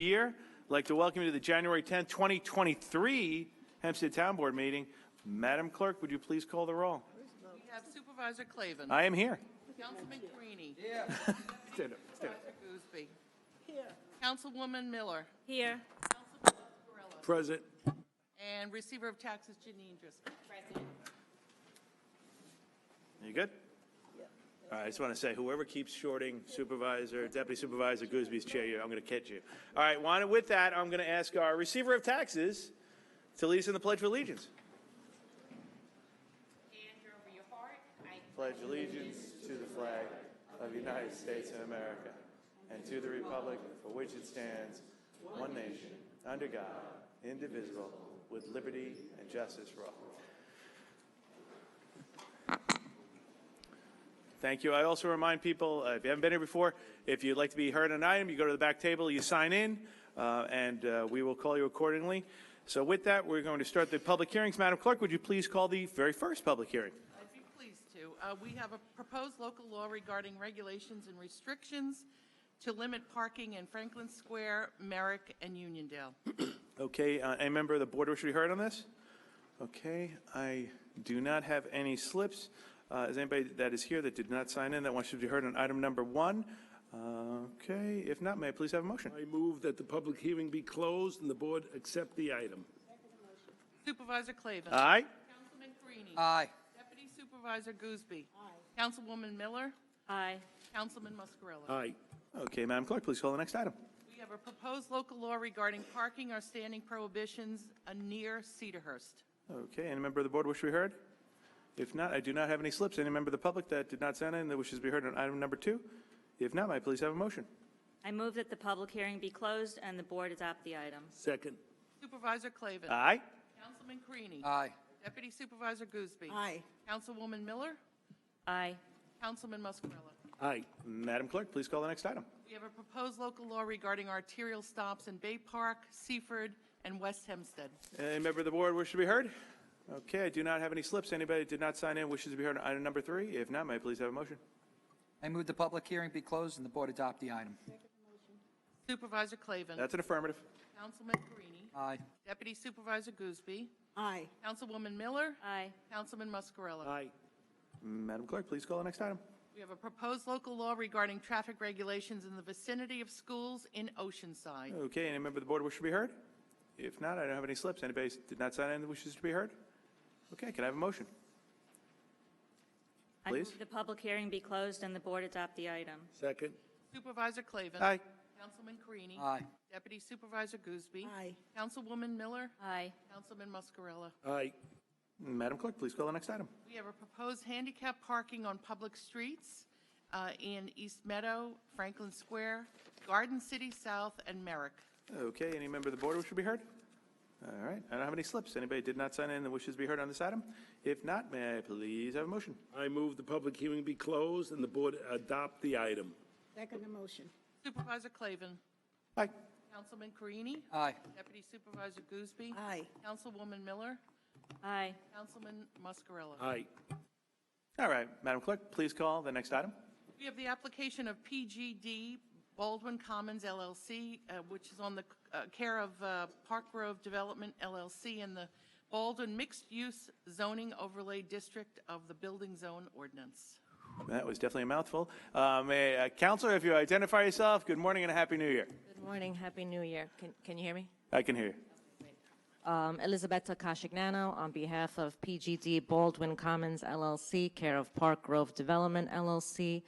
Year. I'd like to welcome you to the January 10th, 2023 Hempstead Town Board meeting. Madam Clerk, would you please call the roll? We have Supervisor Clavin. I am here. Councilman Carini. Stand up, stand up. Supervisor Gooseby. Here. Councilwoman Miller. Here. Councilman Mascarello. Present. And Receiver of Taxes Janine Driscoll. Present. You good? All right, I just want to say, whoever keeps shorting Deputy Supervisor Goosby's chair, I'm going to catch you. All right, with that, I'm going to ask our Receiver of Taxes to lead us in the Pledge of Allegiance. Hands over your heart. I Pledge allegiance to the flag of the United States of America and to the republic for which it stands, one nation, under God, indivisible, with liberty and justice for all. Thank you. I also remind people, if you haven't been here before, if you'd like to be heard on an item, you go to the back table, you sign in, and we will call you accordingly. So with that, we're going to start the public hearings. Madam Clerk, would you please call the very first public hearing? I'd be pleased to. We have a proposed local law regarding regulations and restrictions to limit parking in Franklin Square, Merrick, and Uniondale. Okay, any member of the board wish to be heard on this? Okay, I do not have any slips. Is anybody that is here that did not sign in that wants to be heard on item number 1? Okay, if not, may I please have a motion? I move that the public hearing be closed and the board accept the item. Supervisor Clavin. Aye. Councilman Carini. Aye. Deputy Supervisor Gooseby. Aye. Councilwoman Miller. Aye. Councilman Mascarello. Aye. Okay, Madam Clerk, please call the next item. We have a proposed local law regarding parking or standing prohibitions near Cedarhurst. Okay, any member of the board wish to be heard? If not, I do not have any slips. Any member of the public that did not sign in that wishes to be heard on item number 2? If not, may I please have a motion? I move that the public hearing be closed and the board adopt the item. Second. Supervisor Clavin. Aye. Councilman Carini. Aye. Deputy Supervisor Gooseby. Aye. Councilwoman Miller. Aye. Councilman Mascarello. Aye. Madam Clerk, please call the next item. We have a proposed local law regarding arterial stops in Bay Park, Seaford, and West Hempstead. Any member of the board wish to be heard? Okay, I do not have any slips. Anybody that did not sign in wishes to be heard on item number 3? If not, may I please have a motion? I move the public hearing be closed and the board adopt the item. Supervisor Clavin. That's an affirmative. Councilman Carini. Aye. Deputy Supervisor Gooseby. Aye. Councilwoman Miller. Aye. Councilman Mascarello. Aye. Madam Clerk, please call the next item. We have a proposed local law regarding traffic regulations in the vicinity of schools in Oceanside. Okay, any member of the board wish to be heard? If not, I don't have any slips. Anybody that did not sign in that wishes to be heard? Okay, can I have a motion? I Please. move the public hearing be closed and the board adopt the item. Second. Supervisor Clavin. Aye. Councilman Carini. Aye. Deputy Supervisor Gooseby. Aye. Councilwoman Miller. Aye. Councilman Mascarello. Aye. Madam Clerk, please call the next item. We have a proposed handicap parking on public streets in East Meadow, Franklin Square, Garden City South, and Merrick. Okay, any member of the board wish to be heard? All right, I don't have any slips. Anybody did not sign in that wishes to be heard on this item? If not, may I please have a motion? I move the public hearing be closed and the board adopt the item. Second the motion. Supervisor Clavin. Aye. Councilman Carini. Aye. Deputy Supervisor Gooseby. Aye. Councilwoman Miller. Aye. Councilman Mascarello. Aye. All right, Madam Clerk, please call the next item. We have the application of PGD Baldwin Commons LLC, which is on the care of Park Grove Development LLC in the Baldwin Mixed Use Zoning Overlay District of the Building Zone Ordinance. That was definitely a mouthful. Counselor, if you identify yourself, good morning and a Happy New Year. Good morning. Happy New Year. Can you hear me? I can hear you. Elizabeth Kashignano on behalf of PGD Baldwin Commons LLC, care of Park Grove Development LLC,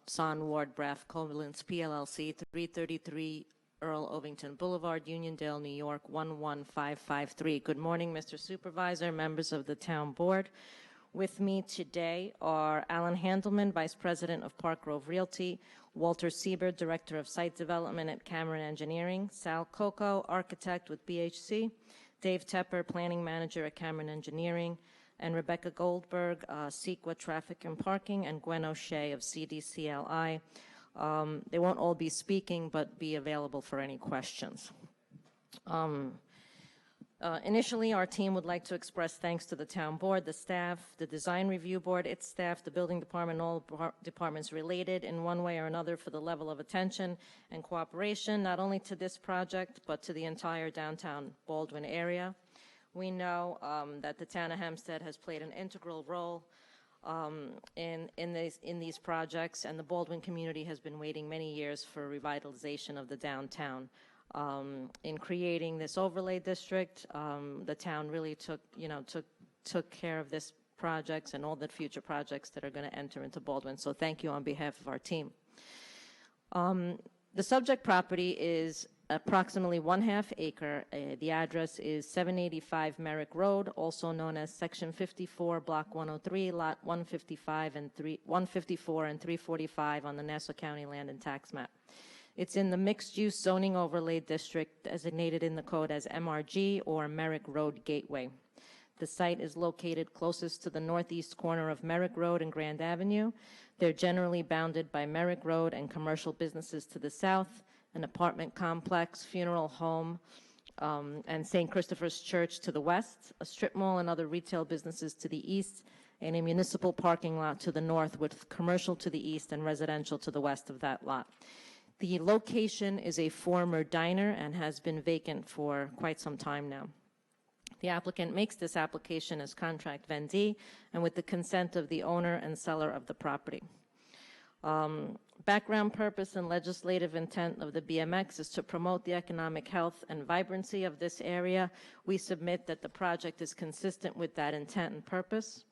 Son Ward Braff Covalence PLLC, 333 Earl Ovington Boulevard, Uniondale, New York, 11553. Good morning, Mr. Supervisor, members of the Town Board. With me today are Alan Handelman, Vice President of Park Grove Realty, Walter Sieber, Director of Site Development at Cameron Engineering, Sal Coco, Architect with BHC, Dave Tepper, Planning Manager at Cameron Engineering, and Rebecca Goldberg, CEQA Traffic and Parking, and Gwen O'Shea of CDCLI. They won't all be speaking, but be available for any questions. Initially, our team would like to express thanks to the town board, the staff, the design review board, its staff, the building department, all departments related in one way or another for the level of attention and cooperation, not only to this project, but to the entire downtown Baldwin area. We know that the town of Hempstead has played an integral role in these projects, and the Baldwin community has been waiting many years for revitalization of the downtown. In creating this overlay district, the town really took care of this projects and all the future projects that are going to enter into Baldwin. So thank you on behalf of our team. The subject property is approximately 1/2 acre. The address is 785 Merrick Road, also known as Section 54, Block 103, Lot 154 and 345 on the Nassau County Land and Tax Map. It's in the mixed-use zoning overlay district designated in the code as MRG, or Merrick Road Gateway. The site is located closest to the northeast corner of Merrick Road and Grand Avenue. They're generally bounded by Merrick Road and commercial businesses to the south, an apartment complex, funeral home, and St. Christopher's Church to the west, a strip mall and other retail businesses to the east, and a municipal parking lot to the north with commercial to the east and residential to the west of that lot. The location is a former diner and has been vacant for quite some time now. The applicant makes this application as contract vendee and with the consent of the owner and seller of the property. Background purpose and legislative intent of the BMX is to promote the economic health and vibrancy of this area. We submit that the project is consistent with that intent and purpose.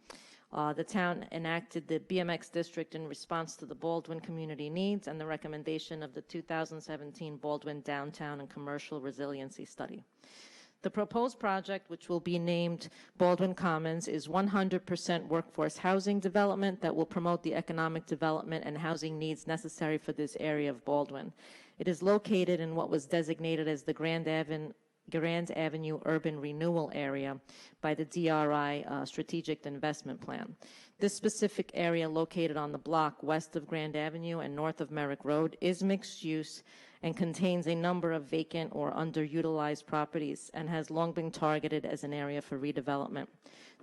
The town enacted the BMX district in response to the Baldwin community needs and the recommendation of the 2017 Baldwin Downtown and Commercial Resiliency Study. The proposed project, which will be named Baldwin Commons, is 100% workforce housing development that will promote the economic development and housing needs necessary for this area of Baldwin. It is located in what was designated as the Grand Avenue Urban Renewal Area by the DRI Strategic Investment Plan. This specific area, located on the block west of Grand Avenue and north of Merrick Road, is mixed use and contains a number of vacant or underutilized properties and has long been targeted as an area for redevelopment.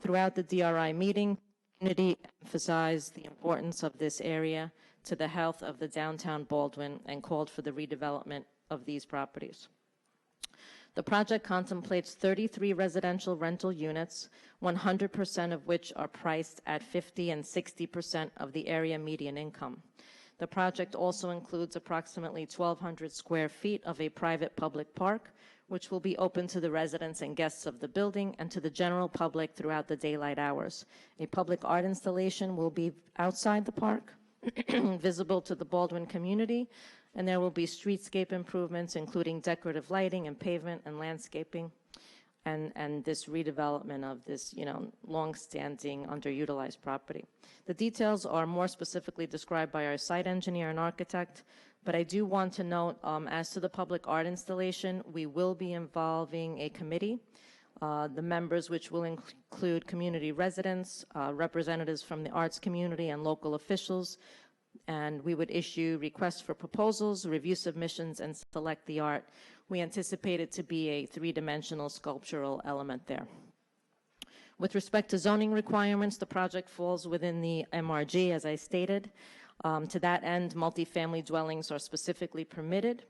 Throughout the DRI meeting, the community emphasized the importance of this area to the health of the downtown Baldwin and called for the redevelopment of these properties. The project contemplates 33 residential rental units, 100% of which are priced at 50% and 60% of the area median income. The project also includes approximately 1,200 square feet of a private public park, which will be open to the residents and guests of the building and to the general public throughout the daylight hours. A public art installation will be outside the park, visible to the Baldwin community, and there will be streetscape improvements, including decorative lighting and pavement and landscaping, and this redevelopment of this, long-standing underutilized property. The details are more specifically described by our site engineer and architect, but I do want to note, as to the public art installation, we will be involving a committee, the members which will include community residents, representatives from the arts community, and local officials, and we would issue requests for proposals, review submissions, and select the art. We anticipate it to be a three-dimensional sculptural element there. With respect to zoning requirements, the project falls within the MRG, as I stated. To that end, multifamily dwellings are specifically permitted.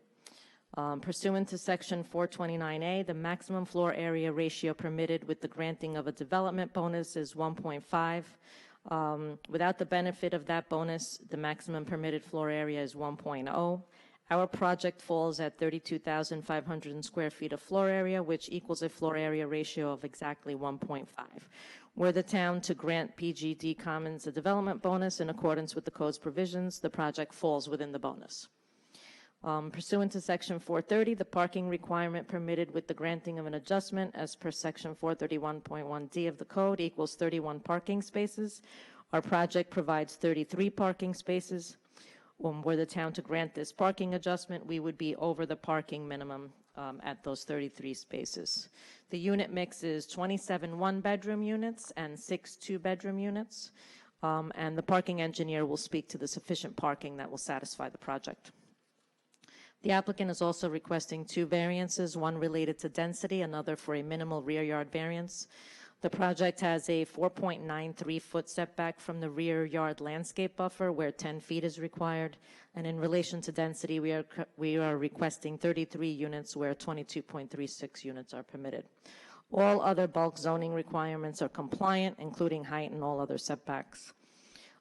Pursuant to Section 429A, the maximum floor area ratio permitted with the granting of a development bonus is 1.5. Without the benefit of that bonus, the maximum permitted floor area is 1.0. Our project falls at 32,500 square feet of floor area, which equals a floor area ratio of exactly 1.5. Were the town to grant PGD Commons a development bonus in accordance with the code's provisions, the project falls within the bonus. Pursuant to Section 430, the parking requirement permitted with the granting of an adjustment as per Section 431.1D of the code equals 31 parking spaces. Our project provides 33 parking spaces. Were the town to grant this parking adjustment, we would be over the parking minimum at those 33 spaces. The unit mix is 27 one-bedroom units and 6 two-bedroom units, and the parking engineer will speak to the sufficient parking that will satisfy the project. The applicant is also requesting two variances, one related to density, another for a minimal rear yard variance. The project has a 4.93-foot setback from the rear yard landscape buffer where 10 feet is required. And in relation to density, we are requesting 33 units where 22.36 units are permitted. All other bulk zoning requirements are compliant, including height and all other setbacks.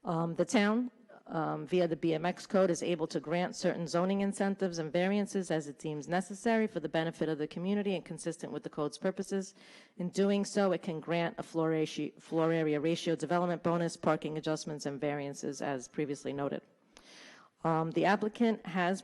The town, via the BMX code, is able to grant certain zoning incentives and variances as it deems necessary for the benefit of the community and consistent with the code's purposes. In doing so, it can grant a floor area ratio development bonus, parking adjustments, and variances as previously noted. The applicant has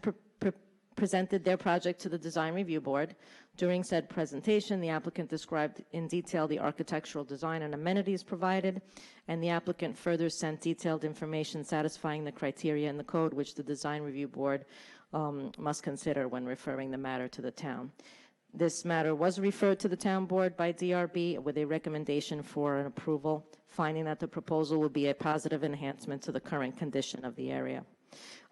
presented their project to the Design Review Board. During said presentation, the applicant described in detail the architectural design and amenities provided, and the applicant further sent detailed information satisfying the criteria in the code, which the Design Review Board must consider when referring the matter to the town. This matter was referred to the Town Board by DRB with a recommendation for an approval, finding that the proposal will be a positive enhancement to the current condition of the area.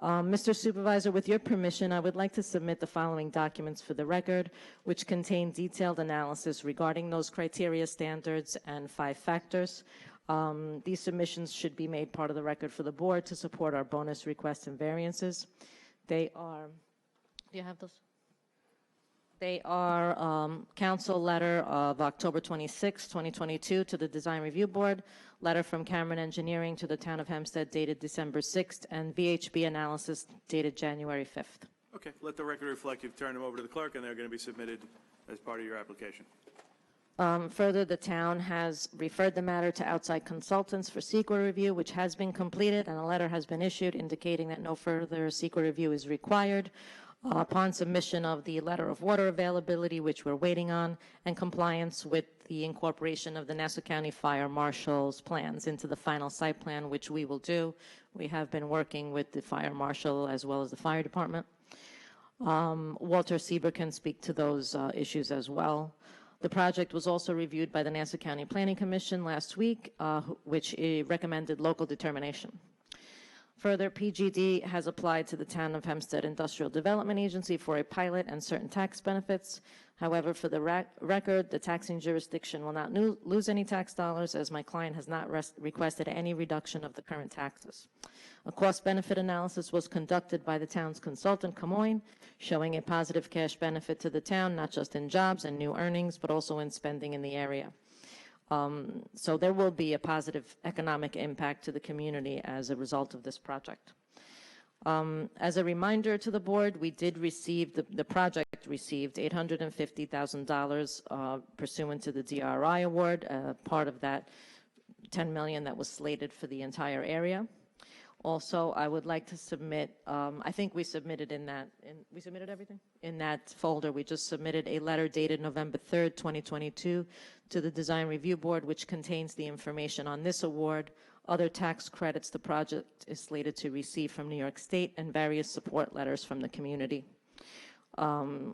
Mr. Supervisor, with your permission, I would like to submit the following documents for the record, which contain detailed analysis regarding those criteria, standards, and 5 factors. These submissions should be made part of the record for the board to support our bonus requests and variances. They are, do you have those? They are council letter of October 26, 2022 to the Design Review Board, letter from Cameron Engineering to the Town of Hempstead dated December 6th, and VHB analysis dated January 5th. Okay, let the record reflect you've turned them over to the clerk, and they're going to be submitted as part of your application. Further, the town has referred the matter to outside consultants for CEQA review, which has been completed, and a letter has been issued indicating that no further CEQA review is required. Upon submission of the letter of water availability, which we're waiting on, and compliance with the incorporation of the Nassau County Fire Marshal's plans into the final site plan, which we will do. We have been working with the Fire Marshal as well as the Fire Department. Walter Sieber can speak to those issues as well. The project was also reviewed by the Nassau County Planning Commission last week, which recommended local determination. Further, PGD has applied to the Town of Hempstead Industrial Development Agency for a pilot and certain tax benefits. However, for the record, the taxing jurisdiction will not lose any tax dollars, as my client has not requested any reduction of the current taxes. A cost-benefit analysis was conducted by the town's consultant, Camoin, showing a positive cash benefit to the town, not just in jobs and new earnings, but also in spending in the area. So there will be a positive economic impact to the community as a result of this project. As a reminder to the board, we did receive, the project received $850,000 pursuant to the DRI award, part of that $10 million that was slated for the entire area. Also, I would like to submit, I think we submitted we submitted everything? In that folder, we just submitted a letter dated November 3rd, 2022 to the Design Review Board, which contains the information on this award, other tax credits the project is slated to receive from New York State, and various support letters from the community,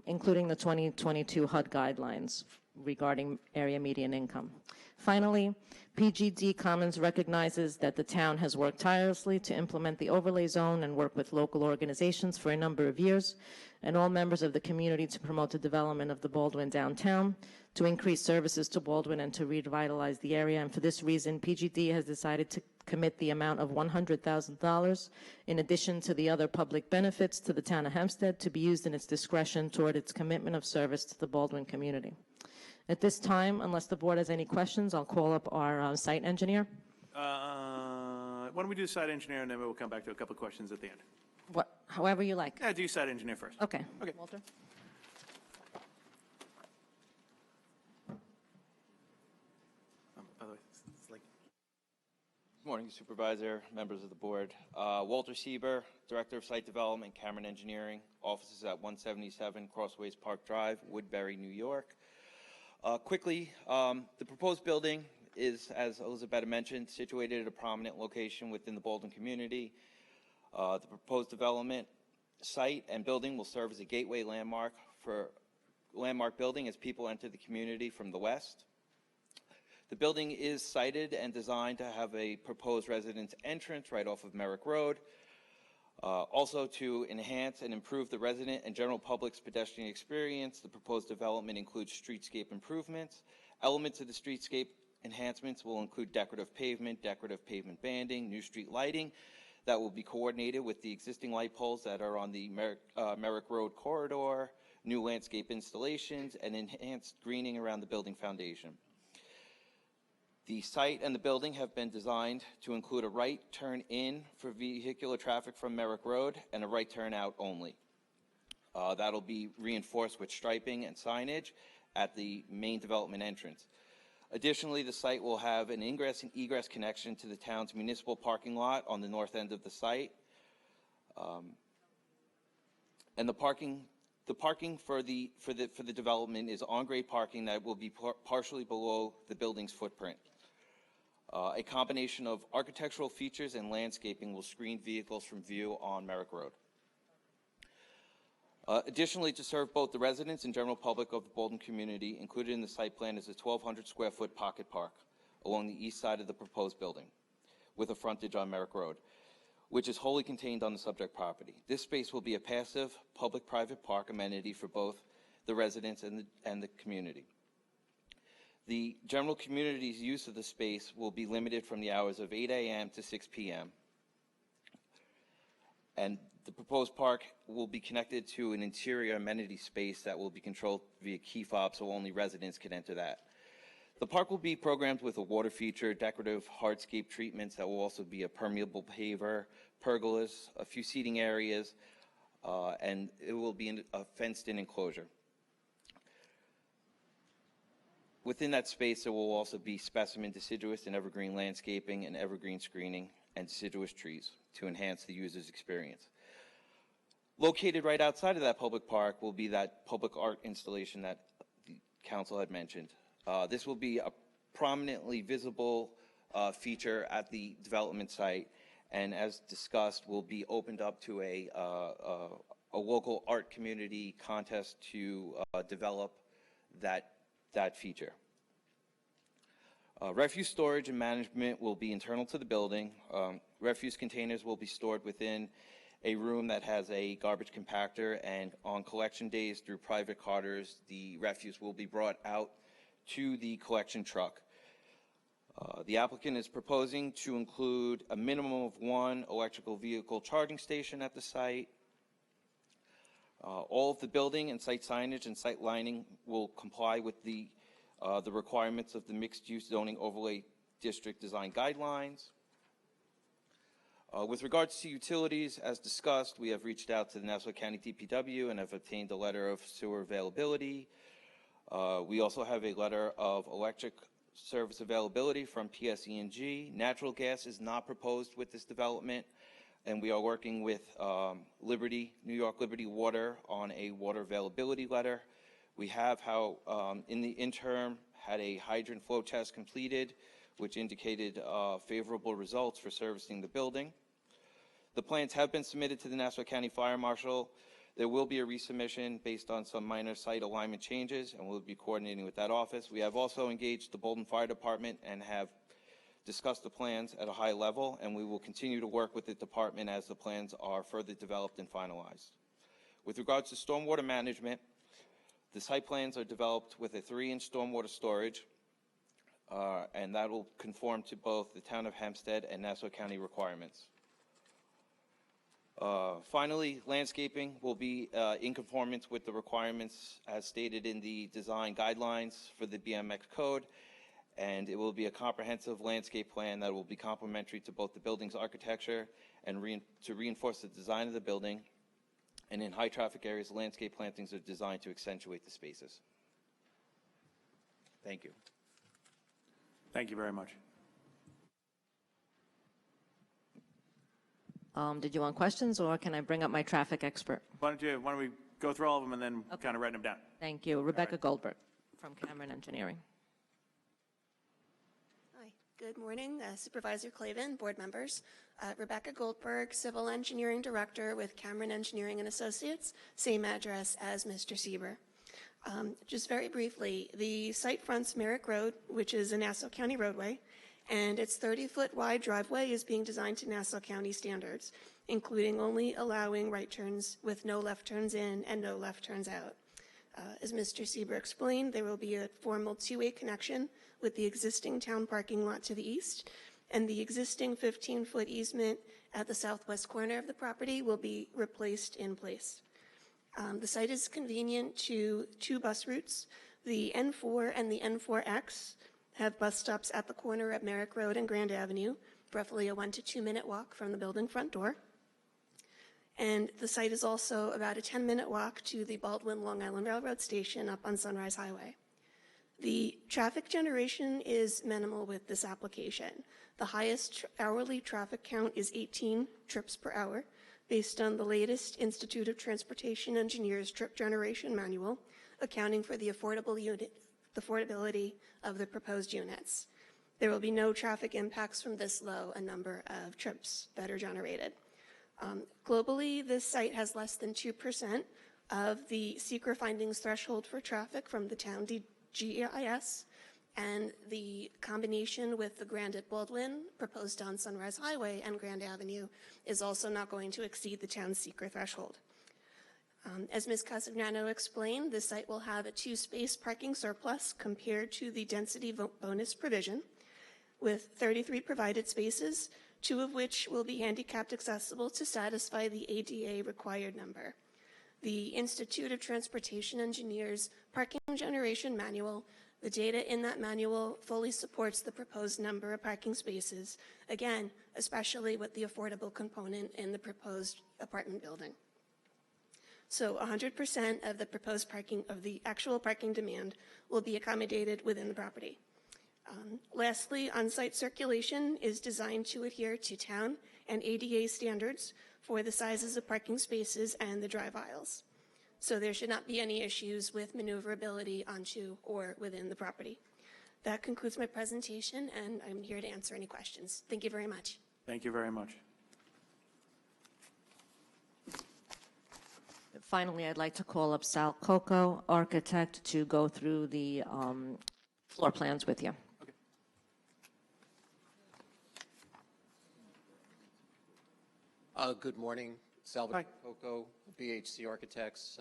including the 2022 HUD guidelines regarding area median income. Finally, PGD Commons recognizes that the town has worked tirelessly to implement the overlay zone and work with local organizations for a number of years, and all members of the community to promote the development of the Baldwin downtown, to increase services to Baldwin and to revitalize the area. And for this reason, PGD has decided to commit the amount of $100,000 in addition to the other public benefits to the town of Hempstead to be used in its discretion toward its commitment of service to the Baldwin community. At this time, unless the board has any questions, I'll call up our site engineer. Why don't we do site engineer, and then we'll come back to a couple of questions at the end. However you like. Yeah, do site engineer first. Okay. Okay. Walter? By the way, it's like Good morning, Supervisor, members of the board. Walter Sieber, Director of Site Development, Cameron Engineering, offices at 177 Crossways Park Drive, Woodbury, New York. Quickly, the proposed building is, as Elizabeth mentioned, situated at a prominent location within the Baldwin community. The proposed development site and building will serve as a gateway landmark building as people enter the community from the west. The building is sited and designed to have a proposed residence entrance right off of Merrick Road. Also, to enhance and improve the resident and general public's pedestrian experience, the proposed development includes streetscape improvements. Elements of the streetscape enhancements will include decorative pavement banding, new street lighting that will be coordinated with the existing light poles that are on the Merrick Road corridor, new landscape installations, and enhanced greening around the building foundation. The site and the building have been designed to include a right turn in for vehicular traffic from Merrick Road and a right turn out only. That'll be reinforced with striping and signage at the main development entrance. Additionally, the site will have an ingress and egress connection to the town's municipal parking lot on the north end of the site. And the parking for the development is on-grade parking that will be partially below the building's footprint. A combination of architectural features and landscaping will screen vehicles from view on Merrick Road. Additionally, to serve both the residents and general public of the Bolton community, included in the site plan is a 1,200 square foot pocket park along the east side of the proposed building with a frontage on Merrick Road, which is wholly contained on the subject property. This space will be a passive public-private park amenity for both the residents and the community. The general community's use of the space will be limited from the hours of 8 a.m. to 6 p.m. And the proposed park will be connected to an interior amenity space that will be controlled via key fob, so only residents can enter that. The park will be programmed with a water feature, decorative hardscape treatments that will also be a permeable paver, pergolas, a few seating areas, and it will be a fenced-in enclosure. Within that space, there will also be specimen deciduous and evergreen landscaping and evergreen screening and deciduous trees to enhance the user's experience. Located right outside of that public park will be that public art installation that the council had mentioned. This will be a prominently visible feature at the development site, and as discussed, will be opened up to a local art community contest to develop that feature. Refuse storage and management will be internal to the building. Refuse containers will be stored within a room that has a garbage compactor, and on collection days through private carters, the refuse will be brought out to the collection truck. The applicant is proposing to include a minimum of 1 electrical vehicle charging station at the site. All of the building and site signage and site lighting will comply with the requirements of the mixed-use zoning overlay district design guidelines. With regards to utilities, as discussed, we have reached out to the Nassau County DPW and have obtained a letter of sewer availability. We also have a letter of electric service availability from PSE&G. Natural gas is not proposed with this development, and we are working with New York Liberty Water on a water availability letter. We have, in the interim, had a hydrant flow test completed, which indicated favorable results for servicing the building. The plans have been submitted to the Nassau County Fire Marshal. There will be a resubmission based on some minor site alignment changes, and we'll be coordinating with that office. We have also engaged the Bolton Fire Department and have discussed the plans at a high level, and we will continue to work with the department as the plans are further developed and finalized. With regards to stormwater management, the site plans are developed with a 3-inch stormwater storage, and that will conform to both the Town of Hempstead and Nassau County requirements. Finally, landscaping will be in conformance with the requirements as stated in the design guidelines for the BMX code, and it will be a comprehensive landscape plan that will be complementary to both the building's architecture and to reinforce the design of the building. And in high traffic areas, landscape plantings are designed to accentuate the spaces. Thank you. Thank you very much. Did you want questions, or can I bring up my traffic expert? Why don't we go through all of them and then kind of write them down? Thank you. Rebecca Goldberg from Cameron Engineering. Hi, good morning, Supervisor Clavin, board members. Rebecca Goldberg, Civil Engineering Director with Cameron Engineering and Associates, same address as Mr. Sieber. Just very briefly, the site fronts Merrick Road, which is a Nassau County roadway, and its 30-foot wide driveway is being designed to Nassau County standards, including only allowing right turns with no left turns in and no left turns out. As Mr. Sieber explained, there will be a formal two-way connection with the existing town parking lot to the east, and the existing 15-foot easement at the southwest corner of the property will be replaced in place. The site is convenient to two bus routes. The N4 and the N4X have bus stops at the corner of Merrick Road and Grand Avenue, roughly a 1 to 2 minute walk from the building front door. And the site is also about a 10-minute walk to the Baldwin Long Island Railroad Station up on Sunrise Highway. The traffic generation is minimal with this application. The highest hourly traffic count is 18 trips per hour, based on the latest Institute of Transportation Engineers Trip Generation Manual, accounting for the affordability of the proposed units. There will be no traffic impacts from this low a number of trips that are generated. Globally, this site has less than 2% of the secret findings threshold for traffic from the town GIS, and the combination with the Grand at Baldwin proposed on Sunrise Highway and Grand Avenue is also not going to exceed the town's secret threshold. As Ms. Casagnano explained, the site will have a 2-space parking surplus compared to the density bonus provision, with 33 provided spaces, 2 of which will be handicapped accessible to satisfy the ADA required number. The Institute of Transportation Engineers Parking Generation Manual, the data in that manual fully supports the proposed number of parking spaces, again, especially with the affordable component in the proposed apartment building. So 100% of the proposed parking, of the actual parking demand, will be accommodated within the property. Lastly, on-site circulation is designed to adhere to town and ADA standards for the sizes of parking spaces and the drive aisles. So there should not be any issues with maneuverability onto or within the property. That concludes my presentation, and I'm here to answer any questions. Thank you very much. Thank you very much. Finally, I'd like to call up Sal Coco, architect, to go through the floor plans with you. Good morning, Salvatore Coco, BHC Architects,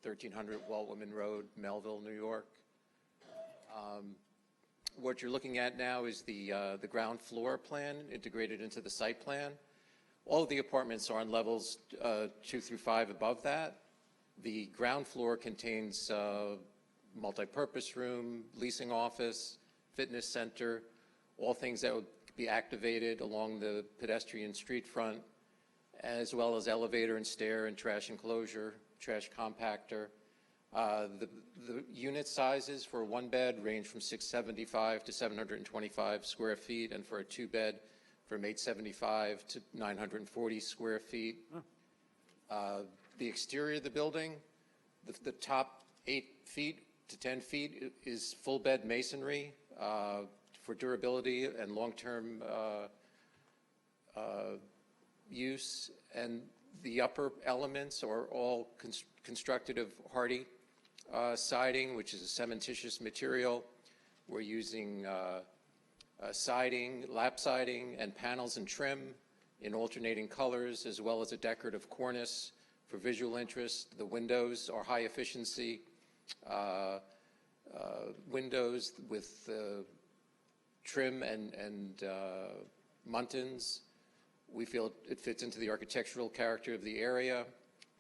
1300 Walt Whitman Road, Melville, New York. What you're looking at now is the ground floor plan integrated into the site plan. All of the apartments are on levels 2 through 5 above that. The ground floor contains multi-purpose room, leasing office, fitness center, all things that would be activated along the pedestrian street front, as well as elevator and stair and trash enclosure, trash compactor. The unit sizes for a 1-bed range from 675 to 725 square feet, and for a 2-bed from 875 to 940 square feet. The exterior of the building, the top 8 feet to 10 feet is full bed masonry for durability and long-term use, and the upper elements are all constructed of hardy siding, which is a cementitious material. We're using siding, lap siding, and panels and trim in alternating colors, as well as a decorative cornice for visual interest. The windows are high efficiency windows with trim and muntins. We feel it fits into the architectural character of the area.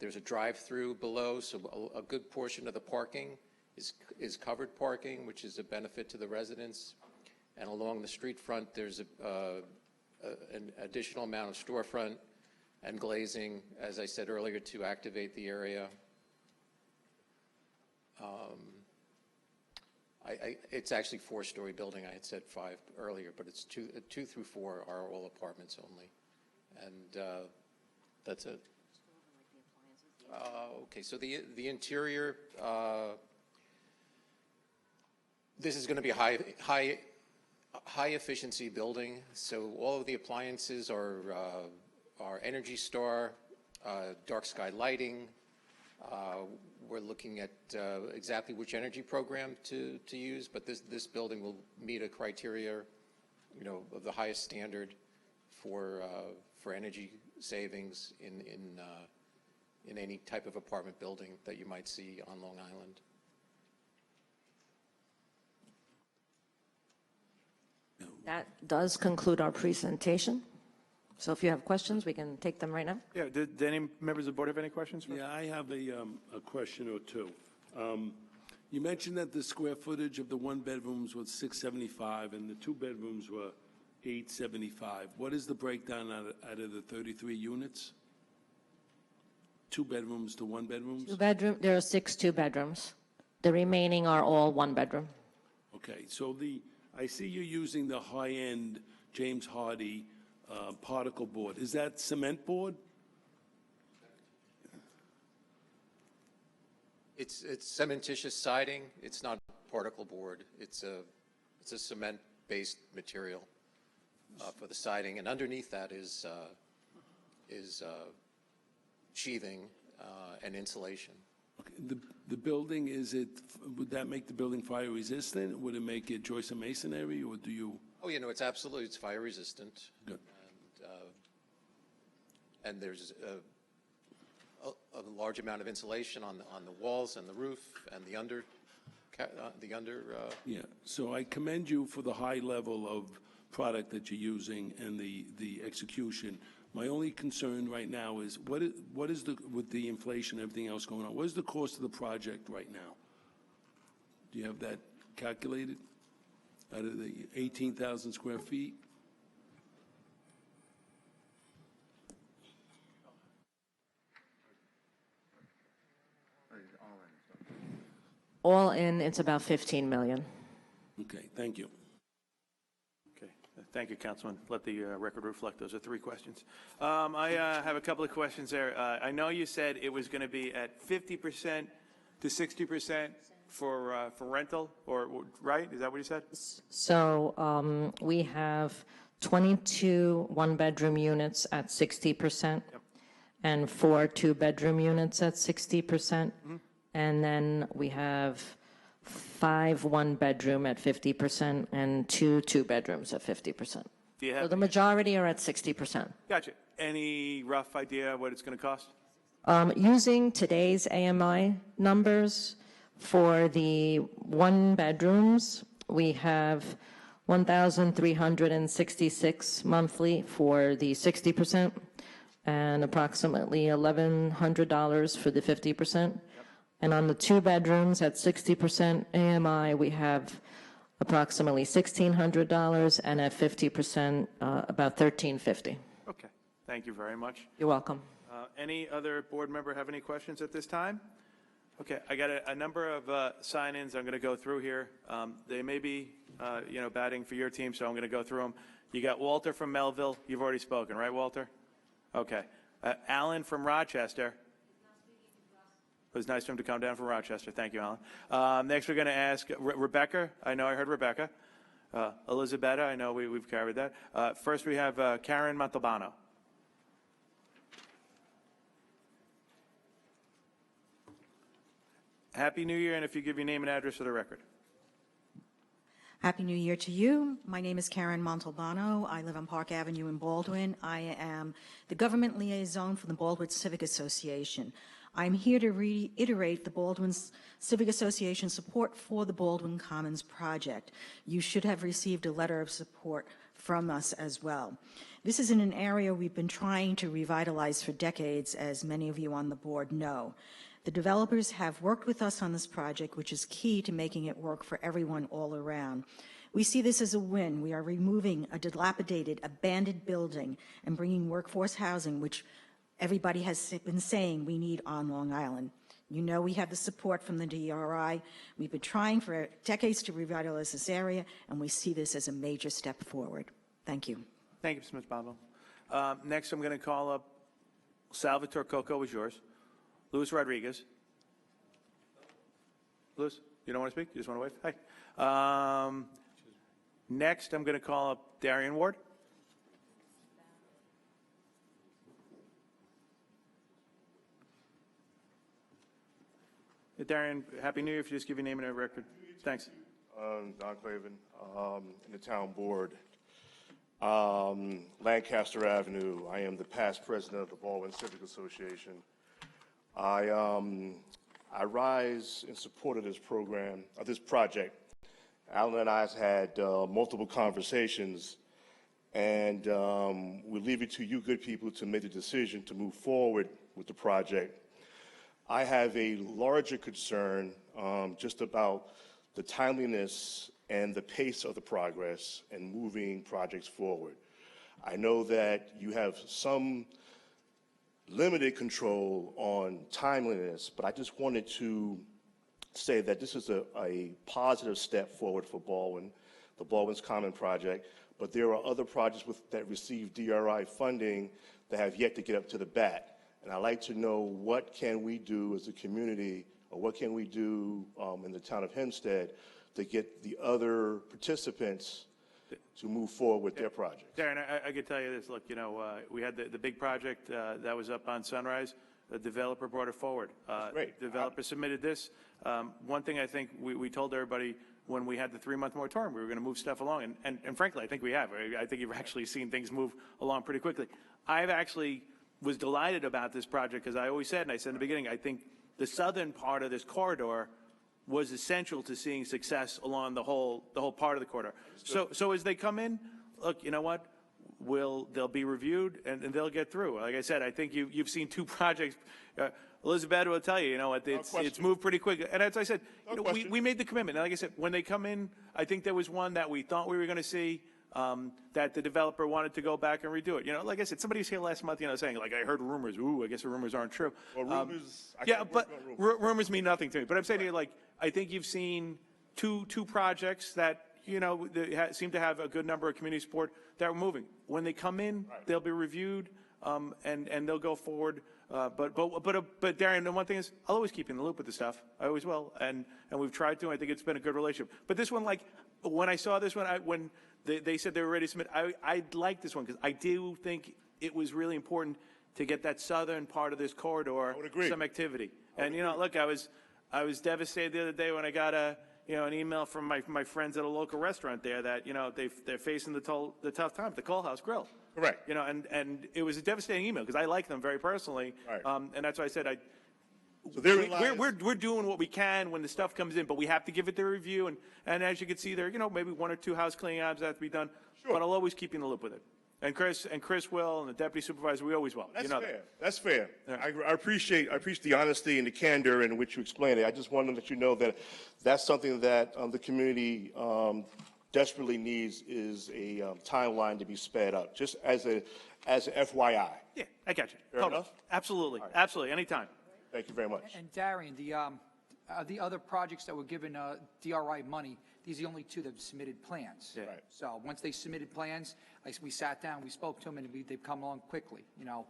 There's a drive-through below, so a good portion of the parking is covered parking, which is a benefit to the residents. And along the street front, there's an additional amount of storefront and glazing, as I said earlier, to activate the area. It's actually a 4-story building. I had said 5 earlier, but it's 2 through 4 are all apartments only. And that's it. Okay, so the interior, this is going to be a high efficiency building. So all of the appliances are Energy Star, dark sky lighting. We're looking at exactly which energy program to use, but this building will meet a criteria of the highest standard for energy savings in any type of apartment building that you might see on Long Island. That does conclude our presentation. So if you have questions, we can take them right now. Yeah, did any members of the board have any questions? Yeah, I have a question or two. You mentioned that the square footage of the one bedrooms was 675 and the two bedrooms were 875. What is the breakdown out of the 33 units? Two bedrooms to one bedrooms? There are 6 two-bedrooms. The remaining are all one-bedroom. Okay, so I see you're using the high-end James Hardy particle board. Is that cement board? It's cementitious siding. It's not particle board. It's a cement-based material for the siding, and underneath that is sheathing and insulation. Okay. The building, would that make the building fire resistant? Would it make it joist and masonry, or do you? Oh, it's fire resistant. Good. And there's a large amount of insulation on the walls and the roof and the under. Yeah. So I commend you for the high level of product that you're using and the execution. My only concern right now is what is with the inflation and everything else going on, what is the cost of the project right now? Do you have that calculated out of the 18,000 square feet? All in, it's about 15 million. Okay, thank you. Okay, thank you, Councilman. Let the record reflect. Those are 3 questions. I have a couple of questions there. I know you said it was going to be at 50% to 60% for rental, or right? Is that what you said? So we have 22 one-bedroom units at 60%, and 4 two-bedroom units at 60%. And then we have 5 one-bedroom at 50% and 2 two-bedrooms at 50%. Do you So have the majority are at 60%. Gotcha. Any rough idea what it's going to cost? Using today's AMI numbers, for the one-bedrooms, we have $1,366 monthly for the 60%, and approximately $1,100 for the 50%. And on the 2 bedrooms at 60% AMI, we have approximately $1,600, and at 50%, about $1,350. Okay. Thank you very much. You're welcome. Any other board member have any questions at this time? Okay, I got a number of sign-ins I'm going to go through here. They may be, batting for your team, so I'm going to go through them. You got Walter from Melville. You've already spoken, right, Walter? Okay. Alan from Rochester. It was nice for him to come down from Rochester. Thank you, Alan. Next, we're going to ask Rebecca. I know I heard Rebecca. Elizabetta, I know we've covered that. First, we have Karen Montalbano. Happy New Year, and if you give your name and address for the record. Happy New Year to you. My name is Karen Montalbano. I live on Park Avenue in Baldwin. I am the government liaison for the Baldwin Civic Association. I'm here to reiterate the Baldwin Civic Association support for the Baldwin Commons project. You should have received a letter of support from us as well. This is in an area we've been trying to revitalize for decades, as many of you on the board know. The developers have worked with us on this project, which is key to making it work for everyone all around. We see this as a win. We are removing a dilapidated, abandoned building and bringing workforce housing, which everybody has been saying we need on Long Island. You know we have the support from the DRI. We've been trying for decades to revitalize this area, and we see this as a major step forward. Thank you. Thank you, Ms. Bobo. Next, I'm going to call up Salvatore Coco, was yours. Luis Rodriguez. Luis, you don't want to speak? You just want to wave? Hi. Next, I'm going to call up Darian Ward. Hey, Darian, Happy New Year. If you just give your name and a record. Thanks. Don Clavin, in the town board. Lancaster Avenue. I am the past president of the Baldwin Civic Association. I rise in support of this program, of this project. Alan and I have had multiple conversations, and we leave it to you good people to make the decision to move forward with the project. I have a larger concern just about the timeliness and the pace of the progress and moving projects forward. I know that you have some limited control on timeliness, but I just wanted to say that this is a positive step forward for Baldwin, the Baldwin's Common Project, but there are other projects that receive DRI funding that have yet to get up to the bat. And I'd like to know what can we do as a community, or what can we do in the town of Hempstead to get the other participants to move forward with their project. Darren, I could tell you this. Look, you know, we had the big project that was up on Sunrise. The developer brought it forward. Great. The developer submitted this. One thing I think we told everybody when we had the 3-month moratorium, we were going to move stuff along. And frankly, I think we have. I think you've actually seen things move along pretty quickly. I've actually was delighted about this project because I always said, and I said in the beginning, I think the southern part of this corridor was essential to seeing success along the whole part of the corridor. So as they come in, look, you know what? They'll be reviewed and they'll get through. Like I said, I think you've seen 2 projects. Elizabeth will tell you, you know, it's moved pretty quick. And as I said, you know, we made the commitment. And like I said, when they come in, I think there was one that we thought we were going to see. That the developer wanted to go back and redo it. You know, like I said, somebody was here last month, you know, saying, like, I heard rumors. Ooh, I guess the rumors aren't true. Well, rumors, yeah, but rumors mean nothing to me. But I'm saying to you, like, I think you've seen two projects that, you know, seem to have a good number of community support that are moving. When they come in, they'll be reviewed, and they'll go forward. But Darren, the one thing is, I'll always keep you in the loop with the stuff. I always will. And we've tried to. I think it's been a good relationship. But this one, like, when I saw this one, when they said they were ready to submit, I like this one because I do think it was really important to get that southern part of this corridor some activity. And, you know, look, I was devastated the other day when I got an email from my friends at a local restaurant there that, you know, they're facing the tough time, the Coal House Grill. Correct. You know, and it was a devastating email because I like them very personally. Right. And that's why I said so we're doing what we can when the stuff comes in, but we have to give it the review. And as you can see there, you know, maybe 1 or 2 house cleaning jobs have to be done. Sure. But I'll always keep you in the loop with it. And Chris will, and the deputy supervisor, we always will. That's you know fair. That. That's fair. Yeah. I appreciate the honesty and the candor in which you explained it. I just wanted to let you know that that's something that the community desperately needs is a timeline to be sped up, just as an FYI. Yeah, I got you. Fair Totally. enough? Absolutely. Right. Absolutely. Anytime. Thank you very much. And Darian, the other projects that were given DRI money, these are the only 2 that have submitted plans. Yeah. Right. So once they submitted plans, we sat down, we spoke to them, and they've come along quickly. You know,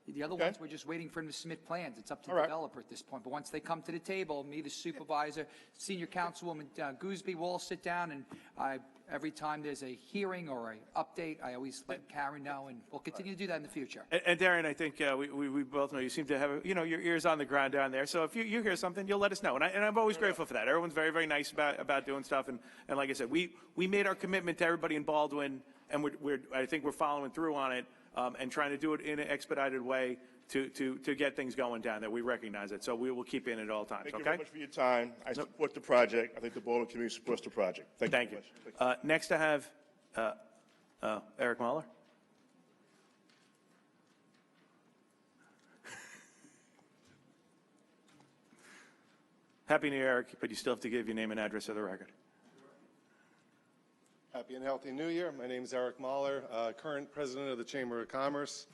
the other ones, we're just waiting for them to submit plans. It's up to the developer at this point. But once they come to the table, me, the supervisor, senior councilwoman Gooseby, we'll all sit down, and every time there's a hearing or an update, I always let Karen know, and we'll continue to do that in the future. And Darren, I think we both know you seem to have, you know, your ears on the ground down there. So if you hear something, you'll let us know. And I'm always grateful for that. Everyone's very, very nice about doing stuff. And like I said, we made our commitment to everybody in Baldwin, and I think we're following through on it and trying to do it in an expedited way to get things going down there. We recognize it. So we will keep in at all times. Thank you very much for your time. I support the project. I think the Baldwin community supports the project. Thank you. Next I have Eric Mahler. Happy New Year, Eric, but you still have to give your name and address of the record. Happy and healthy New Year. My name is Eric Mahler, current president of the Chamber of Commerce.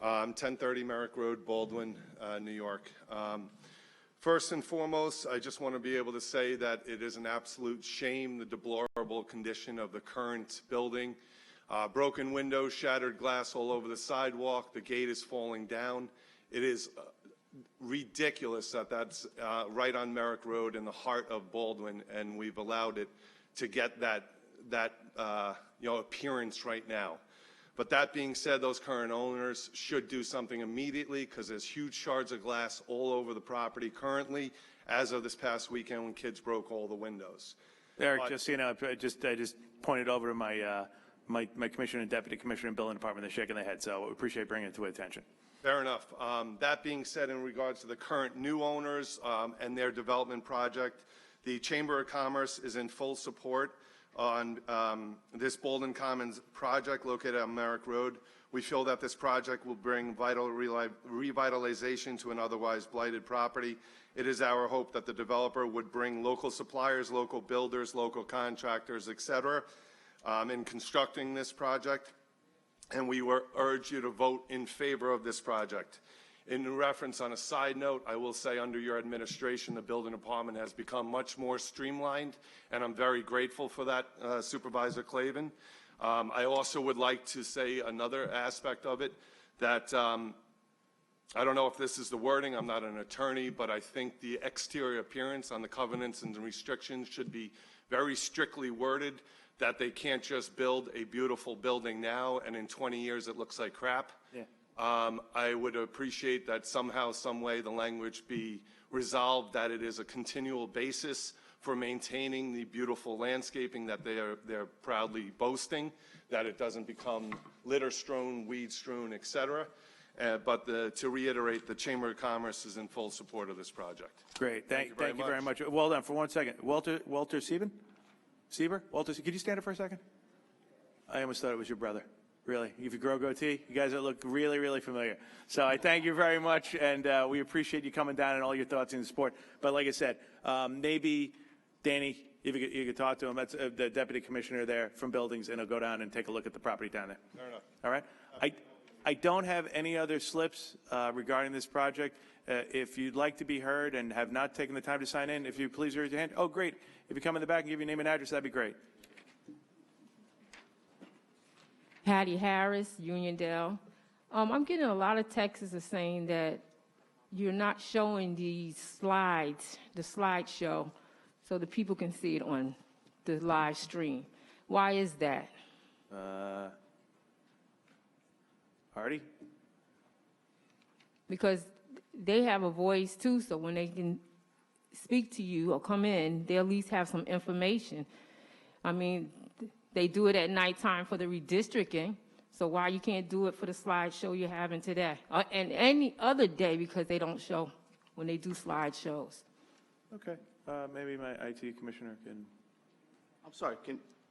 I'm 1030 Merrick Road, Baldwin, New York. First and foremost, I just want to be able to say that it is an absolute shame, the deplorable condition of the current building. Broken windows, shattered glass all over the sidewalk, the gate is falling down. It is ridiculous that that's right on Merrick Road in the heart of Baldwin, and we've allowed it to get that appearance right now. But that being said, those current owners should do something immediately because there's huge shards of glass all over the property currently, as of this past weekend when kids broke all the windows. Eric, just so you know, I just pointed over to my my commissioner and deputy commissioner and building department, they're shaking their head, so we appreciate bringing it to attention. Fair enough. That being said, in regards to the current new owners and their development project, the Chamber of Commerce is in full support on this Bolden Commons project located on Merrick Road. We feel that this project will bring vital revitalization to an otherwise blighted property. It is our hope that the developer would bring local suppliers, local builders, local contractors, et cetera, in constructing this project. And we urge you to vote in favor of this project. In reference, on a side note, I will say under your administration, the building department has become much more streamlined, and I'm very grateful for that, Supervisor Clavin. I also would like to say another aspect of it, that I don't know if this is the wording, I'm not an attorney, but I think the exterior appearance on the covenants and the restrictions should be very strictly worded, that they can't just build a beautiful building now and in 20 years it looks like crap. Yeah. I would appreciate that somehow, some way, the language be resolved that it is a continual basis for maintaining the beautiful landscaping that they're proudly boasting, that it doesn't become litter-strewn, weed-strewn, et cetera. But to reiterate, the Chamber of Commerce is in full support of this project. Great. Thank you very much. Well done. For 1 second. Walter Sieben? Sieber? Walter, could you stand up for a second? I almost thought it was your brother. Really? If you grow goatee, you guys look really, really familiar. So I thank you very much, and we appreciate you coming down and all your thoughts in the sport. But like I said, maybe Danny, if you could talk to him, that's the deputy commissioner there from buildings, and he'll go down and take a look at the property down there. Fair enough. All right? I don't have any other slips regarding this project. If you'd like to be heard and have not taken the time to sign in, if you please raise your hand. Oh, great. If you come in the back and give your name and address, that'd be great. Patty Harris, Uniondale. I'm getting a lot of texts are saying that you're not showing these slides, the slideshow, so that people can see it on the live stream. Why is that? Artie? Because they have a voice too, so when they can speak to you or come in, they at least have some information. I mean, they do it at nighttime for the redistricting, so why you can't do it for the slideshow you're having today? And any other day, because they don't show when they do slideshows. Okay. Maybe my IT commissioner can. I'm sorry,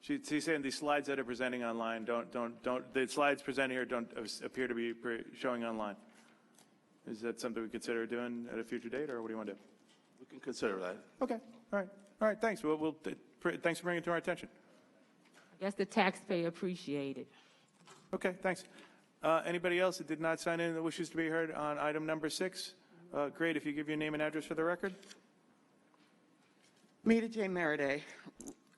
She's saying the slides that are presenting online the slides presented here don't appear to be showing online. Is that something we consider doing at a future date, or what do you want to do? we can consider that. Okay. All right. Thanks. Thanks for bringing it to our attention. I guess the taxpayer appreciate it. Okay. Thanks. Anybody else that did not sign in that wishes to be heard on item number 6? Great. If you give your name and address for the record. Mita J. Maraday,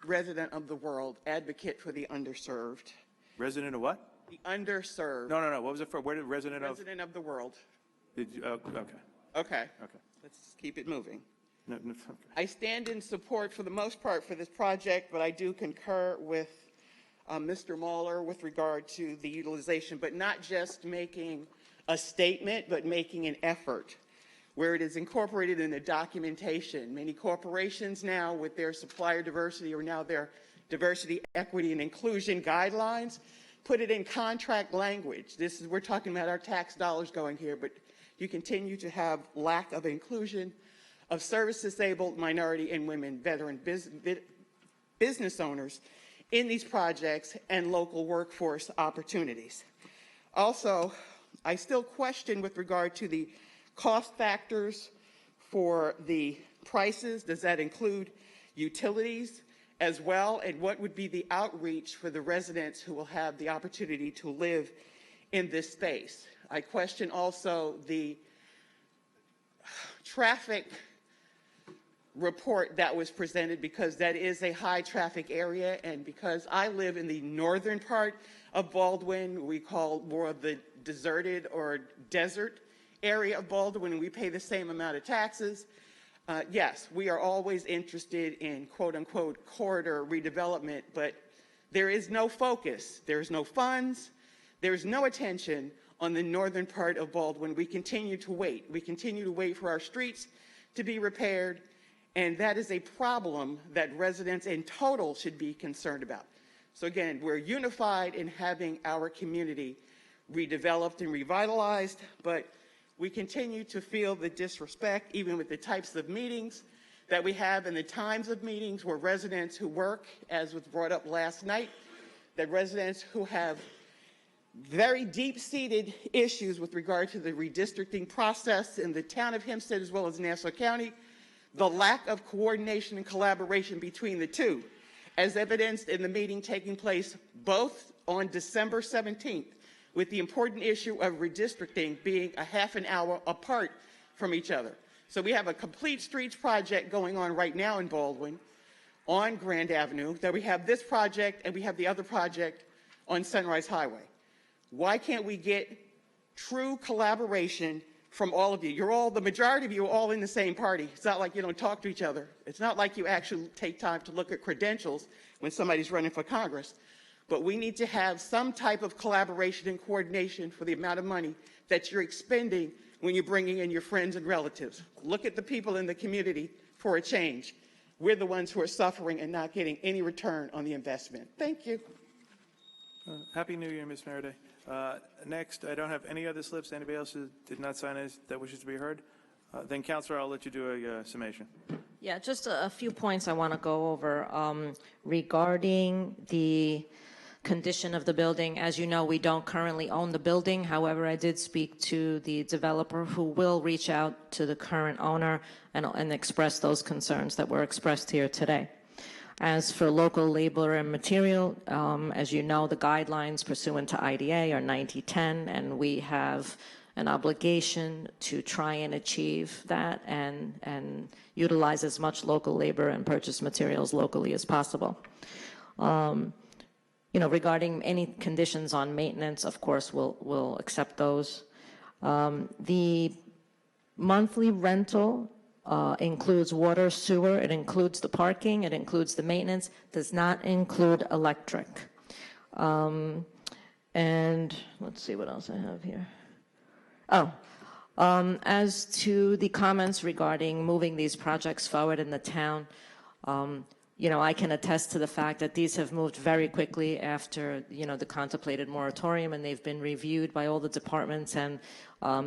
resident of the world, advocate for the underserved. Resident of what? The underserved. No. What was it for? Where did resident of? Resident of the world. Did you, okay. Okay. Okay. Let's keep it moving. No, okay. I stand in support for the most part for this project, but I do concur with Mr. Mahler with regard to the utilization, but not just making a statement, but making an effort where it is incorporated in the documentation. Many corporations now with their supplier diversity or now their diversity, equity, and inclusion guidelines put it in contract language. We're talking about our tax dollars going here, but you continue to have lack of inclusion of service-disabled, minority, and women, veteran business owners in these projects and local workforce opportunities. Also, I still question with regard to the cost factors for the prices. Does that include utilities as well? And what would be the outreach for the residents who will have the opportunity to live in this space? I question also the traffic report that was presented, because that is a high traffic area, and because I live in the northern part of Baldwin, we call more of the deserted or desert area of Baldwin, and we pay the same amount of taxes. Yes, we are always interested in quote-unquote corridor redevelopment, but there is no focus, there's no funds, there's no attention on the northern part of Baldwin. We continue to wait. We continue to wait for our streets to be repaired, and that is a problem that residents in total should be concerned about. So again, we're unified in having our community redeveloped and revitalized, but we continue to feel the disrespect, even with the types of meetings that we have and the times of meetings where residents who work, as was brought up last night, that residents who have very deep-seated issues with regard to the redistricting process in the town of Hempstead as well as Nassau County, the lack of coordination and collaboration between the two, as evidenced in the meeting taking place both on December 17th, with the important issue of redistricting being a half an hour apart from each other. So we have a complete streets project going on right now in Baldwin on Grand Avenue, that we have this project and we have the other project on Sunrise Highway. Why can't we get true collaboration from all of you? You're all, the majority of you are all in the same party. It's not like you don't talk to each other. It's not like you actually take time to look at credentials when somebody's running for Congress. But we need to have some type of collaboration and coordination for the amount of money that you're expending when you're bringing in your friends and relatives. Look at the people in the community for a change. We're the ones who are suffering and not getting any return on the investment. Thank you. Happy New Year, Ms. Meriday. Next, I don't have any other slips. Anybody else who did not sign in that wishes to be heard? Then, Councilor, I'll let you do a summation. Yeah, just a few points I want to go over regarding the condition of the building. As you know, we don't currently own the building. However, I did speak to the developer who will reach out to the current owner and express those concerns that were expressed here today. As for local labor and material, as you know, the guidelines pursuant to IDA are 90-10, and we have an obligation to try and achieve that and utilize as much local labor and purchase materials locally as possible. You know, regarding any conditions on maintenance, of course, we'll accept those. The monthly rental includes water, sewer, it includes the parking, it includes the maintenance, does not include electric. And let's see what else I have here. As to the comments regarding moving these projects forward in the town, you know, I can attest to the fact that these have moved very quickly after, you know, the contemplated moratorium, and they've been reviewed by all the departments, and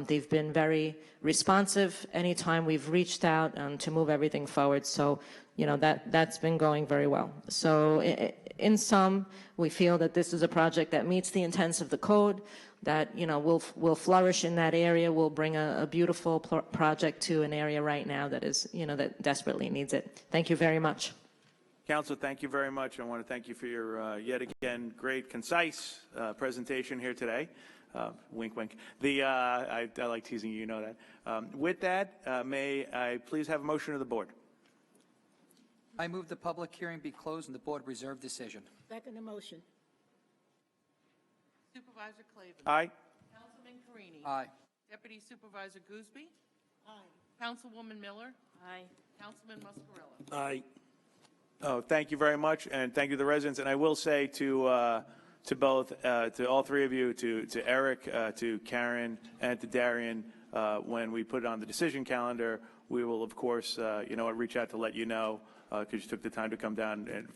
they've been very responsive anytime we've reached out to move everything forward. So, you know, that's been going very well. So in sum, we feel that this is a project that meets the intents of the code, that, you know, will flourish in that area, will bring a beautiful project to an area right now that is, you know, that desperately needs it. Thank you very much. Council, thank you very much. I want to thank you for your, yet again, great, concise presentation here today. Wink, wink. I like teasing you, you know that. With that, may I please have a motion of the board? I move the public hearing be closed and the board reserve decision. Second the motion. Supervisor Clavin. Aye. Councilman Carini. Aye. Deputy Supervisor Gooseby. Aye. Councilwoman Miller. Aye. Councilman Muscarella. Aye. Oh, thank you very much, and thank you to the residents. And I will say to both, to all three of you, to Eric, to Karen, and to Darian, when we put it on the decision calendar, we will, of course, you know, reach out to let you know, because you took the time to come down and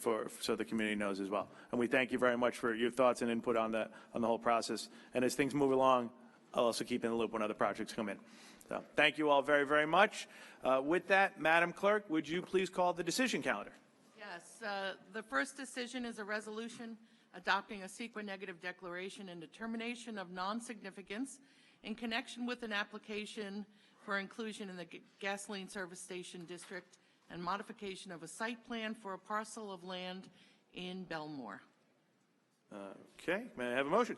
so the community knows as well. And we thank you very much for your thoughts and input on the whole process. And as things move along, I'll also keep in the loop when other projects come in. So thank you all very, very much. With that, Madam Clerk, would you please call the decision calendar? Yes, the first decision is a resolution adopting a CEQA negative declaration and determination of non-significance in connection with an application for inclusion in the gasoline service station district and modification of a site plan for a parcel of land in Belmore. Okay, may I have a motion?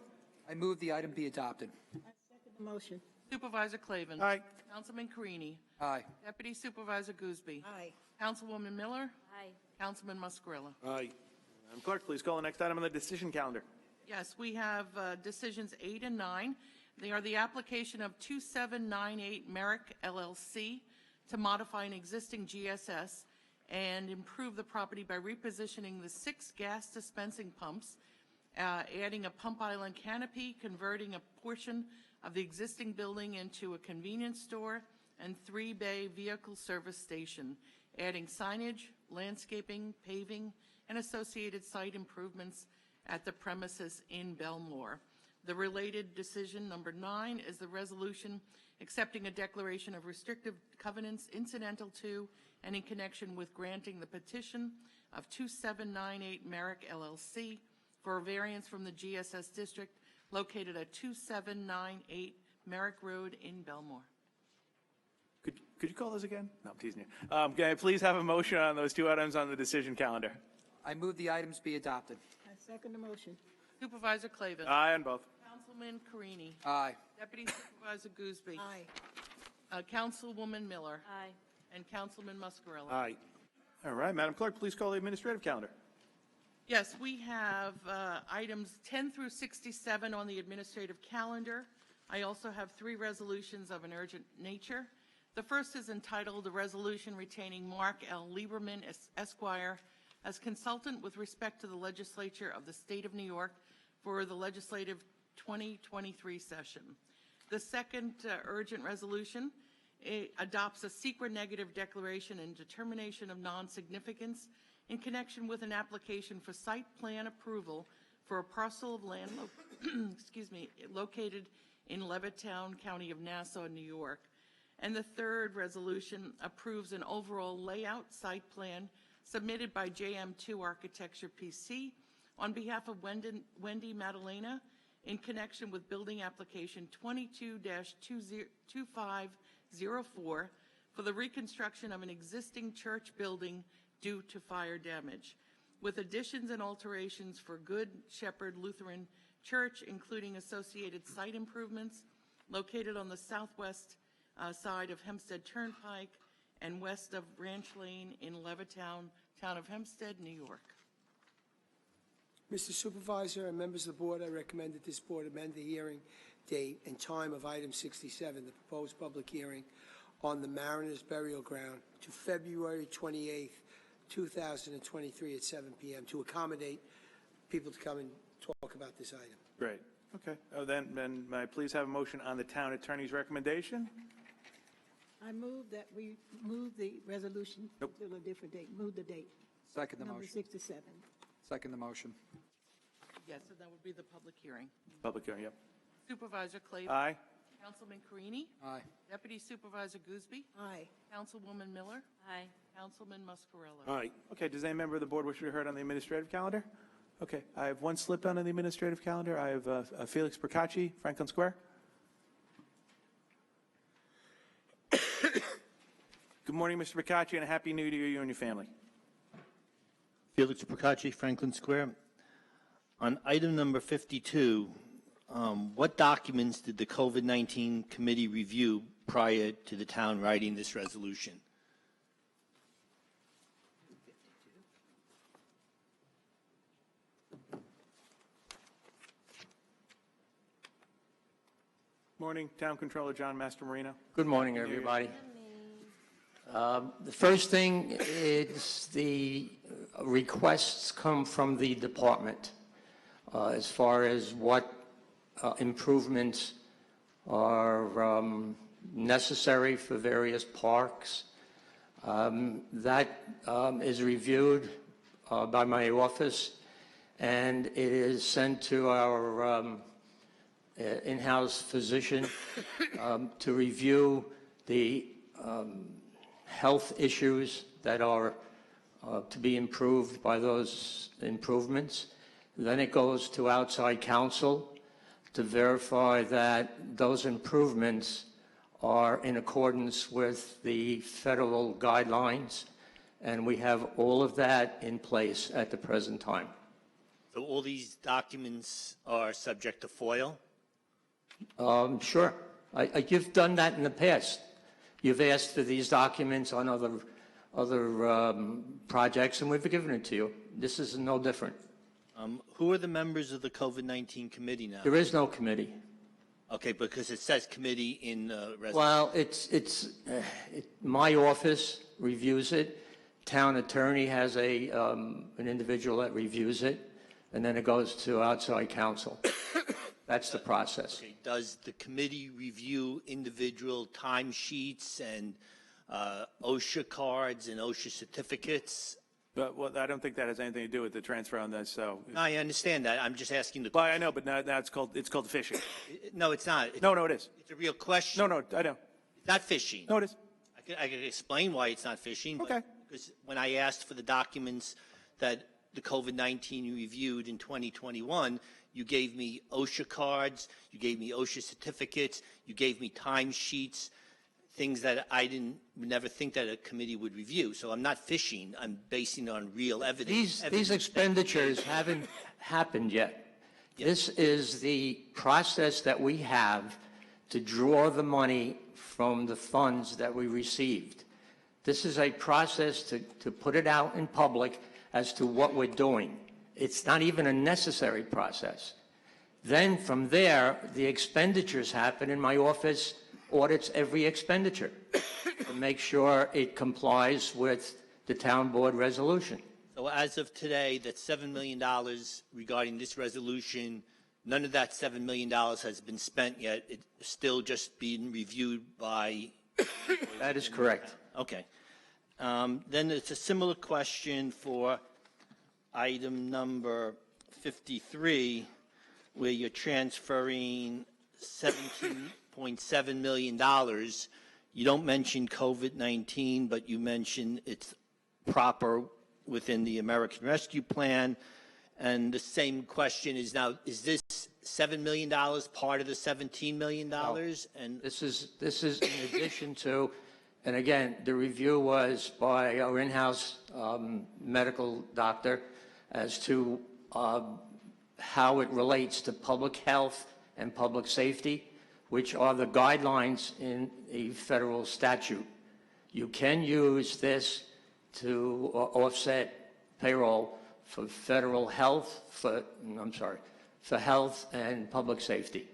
I move the item be adopted. I second the motion. Supervisor Clavin. Aye. Councilman Carini. Aye. Deputy Supervisor Gooseby. Aye. Councilwoman Miller. Aye. Councilman Muscarella. Aye. Madam Clerk, please call the next item on the decision calendar. Yes, we have decisions 8 and 9. They are the application of 2798 Merrick LLC to modify an existing GSS and improve the property by repositioning the 6 gas dispensing pumps, adding a pump island canopy, converting a portion of the existing building into a convenience store and 3-bay vehicle service station, adding signage, landscaping, paving, and associated site improvements at the premises in Belmore. The related decision number 9 is the resolution accepting a declaration of restrictive covenants incidental to and in connection with granting the petition of 2798 Merrick LLC for a variance from the GSS district located at 2798 Merrick Road in Belmore. Could you call those again? No, I'm teasing you. Can I please have a motion on those two items on the decision calendar? I move the items be adopted. I second the motion. Supervisor Clavin. Aye on both. Councilman Carini. Aye. Deputy Supervisor Gooseby. Aye. Councilwoman Miller. Aye. And Councilman Muscarella. Aye. All right, Madam Clerk, please call the administrative calendar. Yes, we have items 10 through 67 on the administrative calendar. I also have 3 resolutions of an urgent nature. The first is entitled, "A Resolution Retaining Mark L. Lieberman, Esquire, as consultant with respect to the legislature of the state of New York for the legislative 2023 session." The second urgent resolution adopts a secret negative declaration and determination of non-significance in connection with an application for site plan approval for a parcel of land located in Levittown, County of Nassau, New York. And the third resolution approves an overall layout site plan submitted by JM2 Architecture PC on behalf of Wendy Madalena in connection with building application 22-2504 for the reconstruction of an existing church building due to fire damage, with additions and alterations for Good Shepherd Lutheran Church, including associated site improvements located on the southwest side of Hempstead Turnpike and west of Ranch Lane in Levittown, Town of Hempstead, New York. Mr. Supervisor and members of the board, I recommend that this board amend the hearing date and time of item 67, the proposed public hearing on the Mariners Burial Ground, to February 28th, 2023 at 7 p.m. to accommodate people to come and talk about this item. Great. Okay. Then may I please have a motion on the town attorney's recommendation? I move that we move the resolution Nope. to a different date. Move the date. Second the Number motion. 67. Second the motion. Yes, so that would be the public hearing. Public hearing, yep. Supervisor Clavin. Aye. Councilman Carini. Aye. Deputy Supervisor Gooseby. Aye. Councilwoman Miller. Aye. Councilman Muscarella. Aye. Okay, does any member of the board wish to be heard on the administrative calendar? Okay, I have one slip down on the administrative calendar. I have Felix Procacci, Franklin Square. Good morning, Mr. Procacci, and a happy new year to you and your family. Felix Procacci, Franklin Square. On item number 52, what documents did the COVID-19 committee review prior to the town writing this resolution? Morning, Town Controller John Mastromarino. Good morning, everybody. The first thing is the requests come from the department as far as what improvements are necessary for various parks. That is reviewed by my office, and it is sent to our in-house physician to review the health issues that are to be improved by those improvements. Then it goes to outside counsel to verify that those improvements are in accordance with the federal guidelines, and we have all of that in place at the present time. So all these documents are subject to FOIL? Sure. You've done that in the past. You've asked for these documents on other projects, and we've given it to you. This is no different. Who are the members of the COVID-19 committee now? There is no committee. Okay, because it says committee in the resolution. Well, my office reviews it. Town attorney has an individual that reviews it, and then it goes to outside counsel. That's the process. Okay. Does the committee review individual timesheets and OSHA cards and OSHA certificates But, well, I don't think that has anything to do with the transfer on this, so. No, I understand that. I'm just asking the Well, I know, but now it's called fishing. No, it's not. It's, No, it is. It's a real question. No, I know. It's not fishing. No, it is. I could explain why it's not fishing. But Okay. Because when I asked for the documents that the COVID-19 reviewed in 2021, you gave me OSHA cards, you gave me OSHA certificates, you gave me timesheets, things that I would never think that a committee would review. So I'm not fishing. I'm basing it on real evidence. These expenditures haven't happened yet. This is the process that we have to draw the money from the funds that we received. This is a process to put it out in public as to what we're doing. It's not even a necessary process. Then from there, the expenditures happen, and my office audits every expenditure to make sure it complies with the town board resolution. So as of today, that $7 million regarding this resolution, none of that $7 million has been spent yet. It's still just being reviewed by... That is correct. Okay. Then it's a similar question for item number 53, where you're transferring $17.7 million. You don't mention COVID-19, but you mention it's proper within the American Rescue Plan. And the same question is now, is this $7 million part of the $17 million? No. And This is in addition to, and again, the review was by our in-house medical doctor as to how it relates to public health and public safety, which are the guidelines in a federal statute. You can use this to offset payroll for federal health, for health and public safety.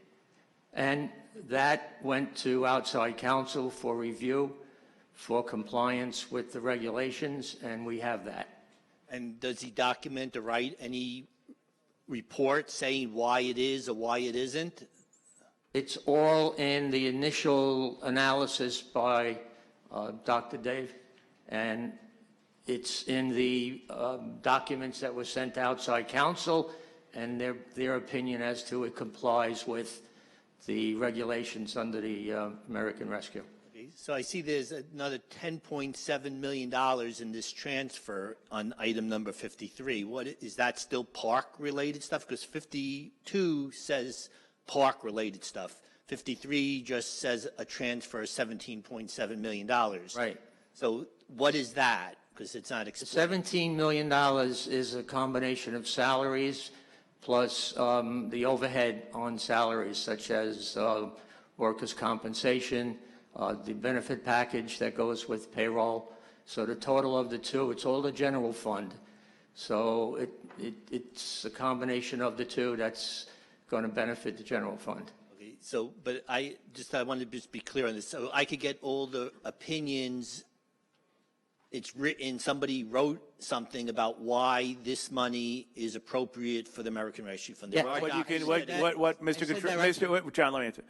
And that went to outside counsel for review, for compliance with the regulations, and we have that. And does he document or write any report saying why it is or why it isn't? It's all in the initial analysis by Dr. Dave, and it's in the documents that were sent to outside counsel and their opinion as to it complies with the regulations under the American Rescue. Okay, so I see there's another $10.7 million in this transfer on item number 53. What is that still park-related stuff? Because 52 says park-related stuff. 53 just says a transfer of $17.7 million. Right. So what is that? Because it's not explained. $17 million is a combination of salaries plus the overhead on salaries, such as workers' compensation, the benefit package that goes with payroll. So the total of the two, it's all the general fund. So it's a combination of the two that's going to benefit the general fund. Okay, so, but I wanted to just be clear on this. So I could get all the opinions. It's written, somebody wrote something about why this money is appropriate for the American Rescue Fund. Yeah. What you can, Mr. John, let me answer.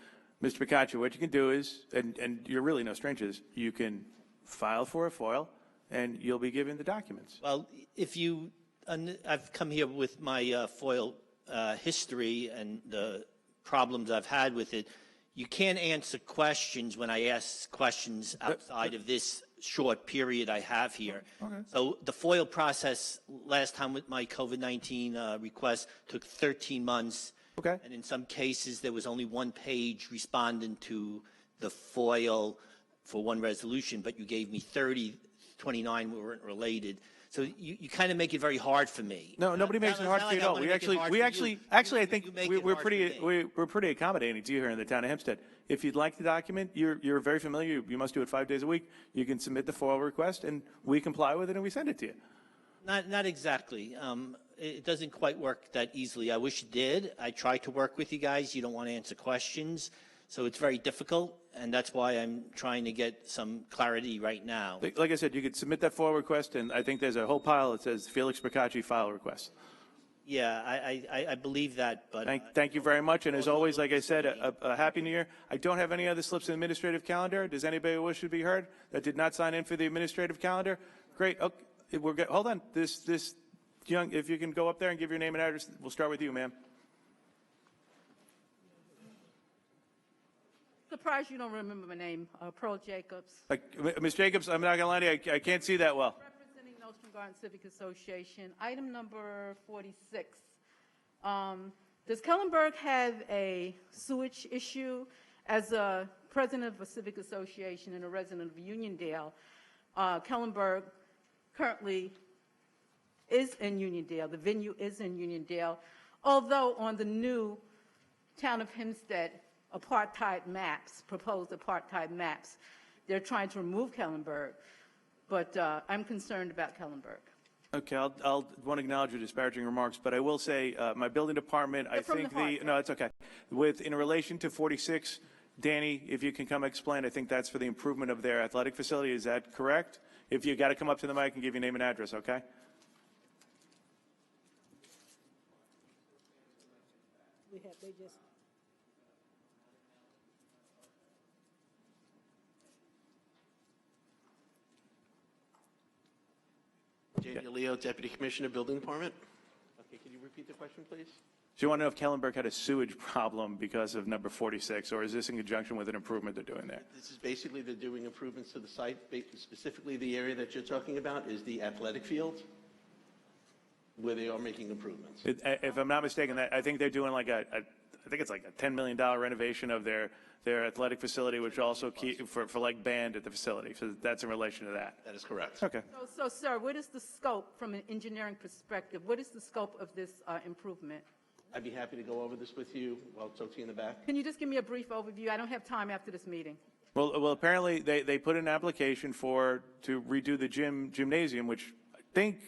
Mr. Picacho, what you can do is, and you're really no strangers, you can file for a FOIL, and you'll be given the documents. Well, I've come here with my FOIL history and the problems I've had with it. You can't answer questions when I ask questions outside of this short period I have here. Okay. So the FOIL process last time with my COVID-19 request took 13 months. Okay. And in some cases, there was only one page responding to the FOIL for one resolution, but you gave me 30, 29 weren't related. So you kind of make it very hard for me. No, nobody makes it hard for you at all. I think we're pretty accommodating to you here in the town of Hempstead. If you'd like the document, you're very familiar. You must do it 5 days a week. You can submit the FOIL request, and we comply with it, and we send it to you. Not exactly. It doesn't quite work that easily. I wish it did. I try to work with you guys. You don't want to answer questions. So it's very difficult, and that's why I'm trying to get some clarity right now. Like I said, you could submit that FOIL request, and I think there's a whole pile that says Felix Procacci file request. Yeah, I believe that, but... Thank you very much, and as always, like I said, a Happy New Year. I don't have any other slips in the administrative calendar. Does anybody wish to be heard that did not sign in for the administrative calendar? Great. Okay. Hold on. This young, if you can go up there and give your name and address, we'll start with you, ma'am. Surprised you don't remember my name, Pearl Jacobs. Ms. Jacobs, I'm not going to lie to you, I can't see that well. Representing Nostrum Garden Civic Association. Item number 46. Does Kellenberg have a sewage issue? As a president of a civic association and a resident of Uniondale, Kellenberg currently is in Uniondale. The venue is in Uniondale, although on the new Town of Hempstead apartheid maps, proposed apartheid maps, they're trying to remove Kellenberg, but I'm concerned about Kellenberg. Okay, I'll want to acknowledge your disparaging remarks, but I will say my building department, I think no, it's okay. In relation to 46, Danny, if you can come explain, I think that's for the improvement of their athletic facility. Is that correct? If you got to come up to the mic and give your name and address, okay? They just. Daniel Leo, Deputy Commissioner, Building Department. Okay, can you repeat the question, please? So you want to know if Kellenberg had a sewage problem because of number 46, or is this in conjunction with an improvement they're doing there? This is basically they're doing improvements to the site. Specifically, the area that you're talking about is the athletic field, where they are making improvements. If I'm not mistaken, I think they're doing like I think it's like a $10 million renovation of their athletic facility, which also for like band at the facility. So that's in relation to that. That is correct. Okay. So, sir, what is the scope from an engineering perspective? What is the scope of this improvement? I'd be happy to go over this with you. I'll talk to you in the back. Can you just give me a brief overview? I don't have time after this meeting. Well, apparently they put in an application to redo the gymnasium, which I think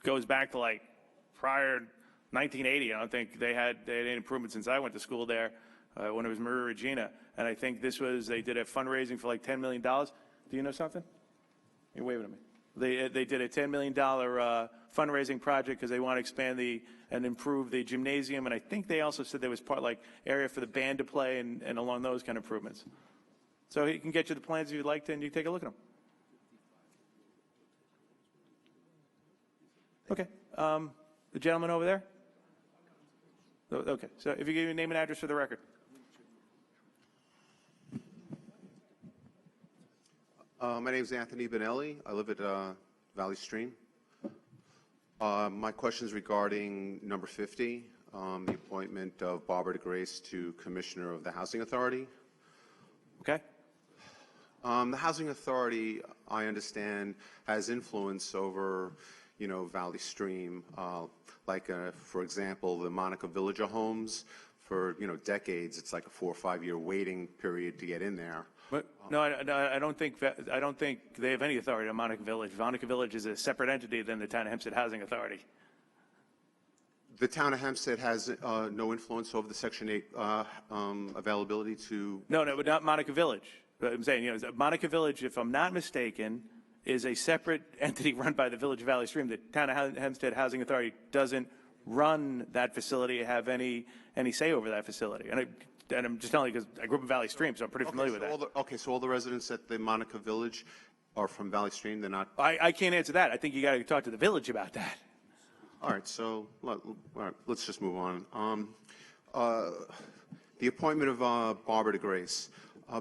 goes back to like prior 1980. I don't think they had any improvements since I went to school there when it was Maria Regina. And I think they did a fundraising for like $10 million. Do you know something? You're waving at me. They did a $10 million fundraising project because they want to expand and improve the gymnasium. And I think they also said there was part like area for the band to play and along those kind of improvements. So he can get you the plans if you'd like to, and you can take a look at them. Okay. The gentleman over there? Okay. So if you give your name and address for the record. My name is Anthony Benelli. I live at Valley Stream. My question is regarding number 50, the appointment of Barbara DeGrace to Commissioner of the Housing Authority. Okay. The Housing Authority, I understand, has influence over, Valley Stream. For example, the Monica Villager homes, for, decades, it's like a 4 or 5 year waiting period to get in there. But no, I don't think they have any authority on Monica Village. Monica Village is a separate entity than the Town of Hempstead Housing Authority. The Town of Hempstead has no influence over the Section 8 availability to... No, but not Monica Village. But I'm saying, Monica Village, if I'm not mistaken, is a separate entity run by the Village of Valley Stream. The Town of Hempstead Housing Authority doesn't run that facility, have any say over that facility. And I'm just telling you because I grew up in Valley Stream, so I'm pretty familiar with that. So all the residents at the Monica Village are from Valley Stream? They're not... I can't answer that. I think you got to talk to the village about that. All right, so let's just move on. The appointment of Barbara DeGrace.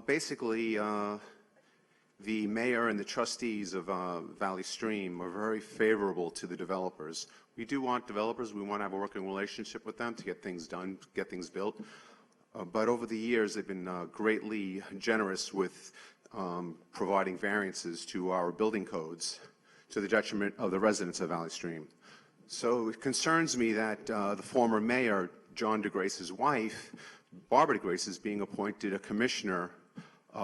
Basically, the mayor and the trustees of Valley Stream are very favorable to the developers. We do want developers. We want to have a working relationship with them to get things done, get things built. But over the years, they've been greatly generous with providing variances to our building codes to the detriment of the residents of Valley Stream. So it concerns me that the former mayor, John DeGrace's wife, Barbara DeGrace, is being appointed a commissioner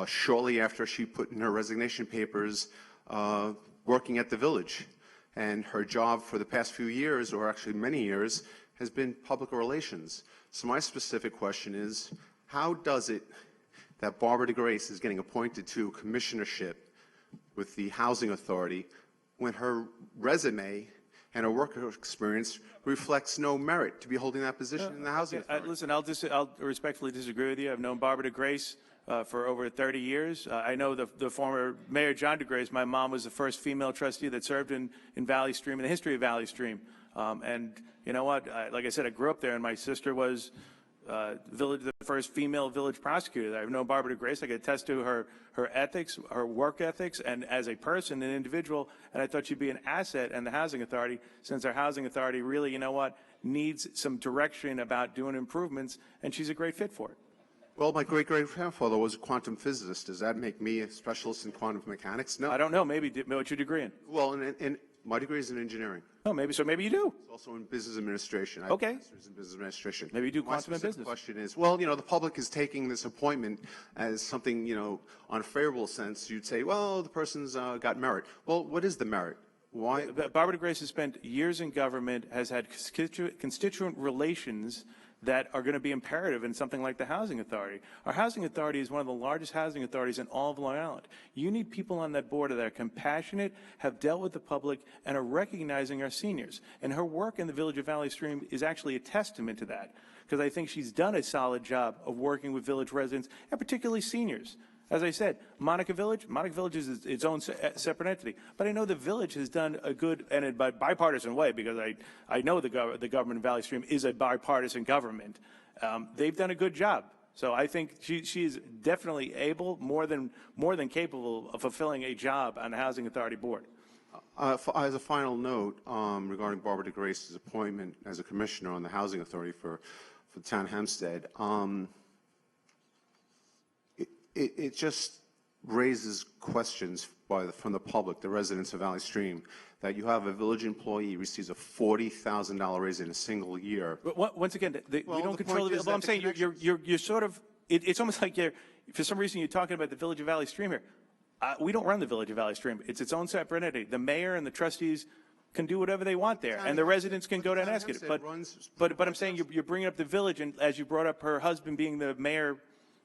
shortly after she put in her resignation papers working at the village. And her job for the past few years, or actually many years, has been public relations. So my specific question is, how does it that Barbara DeGrace is getting appointed to a commissionership with the Housing Authority when her resume and her work experience reflects no merit to be holding that position in the Housing Authority? Listen, I'll respectfully disagree with you. I've known Barbara DeGrace for over 30 years. I know the former Mayor John DeGrace. My mom was the first female trustee that served in Valley Stream, in the history of Valley Stream. And you know what? Like I said, I grew up there, and my sister was the first female village prosecutor. I've known Barbara DeGrace. I could attest to her ethics, her work ethics, and as a person, an individual. And I thought she'd be an asset in the Housing Authority, since our Housing Authority really, you know what, needs some direction about doing improvements, and she's a great fit for it. Well, my great-great-grandfather was a quantum physicist. Does that make me a specialist in quantum mechanics? No. I don't know. Maybe what's your degree in? Well, my degree is in engineering. Oh, maybe you do. It's also in business administration. I have Okay. a master's in business administration. Maybe you do My quantum in specific business. question is, well, you know, the public is taking this appointment as something, you know, on a favorable sense. You'd say, well, the person's got merit. Well, what is the merit? Why? Barbara DeGrace has spent years in government, has had constituent relations that are going to be imperative in something like the Housing Authority. Our Housing Authority is one of the largest housing authorities in all of Long Island. You need people on that board that are compassionate, have dealt with the public, and are recognizing our seniors. And her work in the Village of Valley Stream is actually a testament to that, because I think she's done a solid job of working with village residents, and particularly seniors. As I said, Monica Village is its own separate entity. But I know the village has done a good, and in a bipartisan way, because I know the government of Valley Stream is a bipartisan government. They've done a good job. So I think she is definitely able, more than capable of fulfilling a job on the Housing Authority Board. As a final note regarding Barbara DeGrace's appointment as a commissioner on the Housing Authority for the town of Hempstead, it just raises questions from the public, the residents of Valley Stream, that you have a village employee receives a $40,000 raise in a single year. But once again, we don't control the. Well, I'm saying you're sort of. It's almost like for some reason you're talking about the Village of Valley Stream here. We don't run the Village of Valley Stream. It's its own separate entity. The mayor and the trustees can do whatever they want there, and the residents can go down and ask it. But I'm saying you're bringing up the village, and as you brought up her husband being the mayor.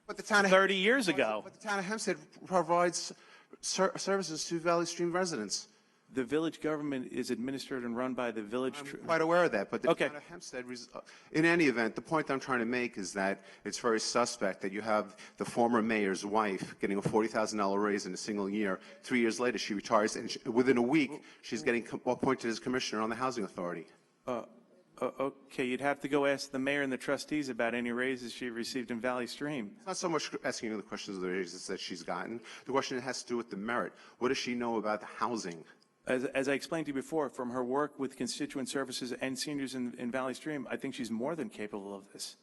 But the town 30 years ago. But the town of Hempstead provides services to Valley Stream residents. The village government is administered and run by the village. I'm quite aware of that, but the town of Hempstead, in any event, the point I'm trying to make is that it's very suspect that you have the former mayor's wife getting a $40,000 raise in a single year. 3 years later, she retires, and within a week, she's getting appointed as commissioner on the Housing Authority. Okay, you'd have to go ask the mayor and the trustees about any raises she received in Valley Stream. It's not so much asking the questions of the raises that she's gotten. The question has to do with the merit. What does she know about the housing? As I explained to you before, from her work with constituent services and seniors in Valley Stream, I think she's more than capable of this.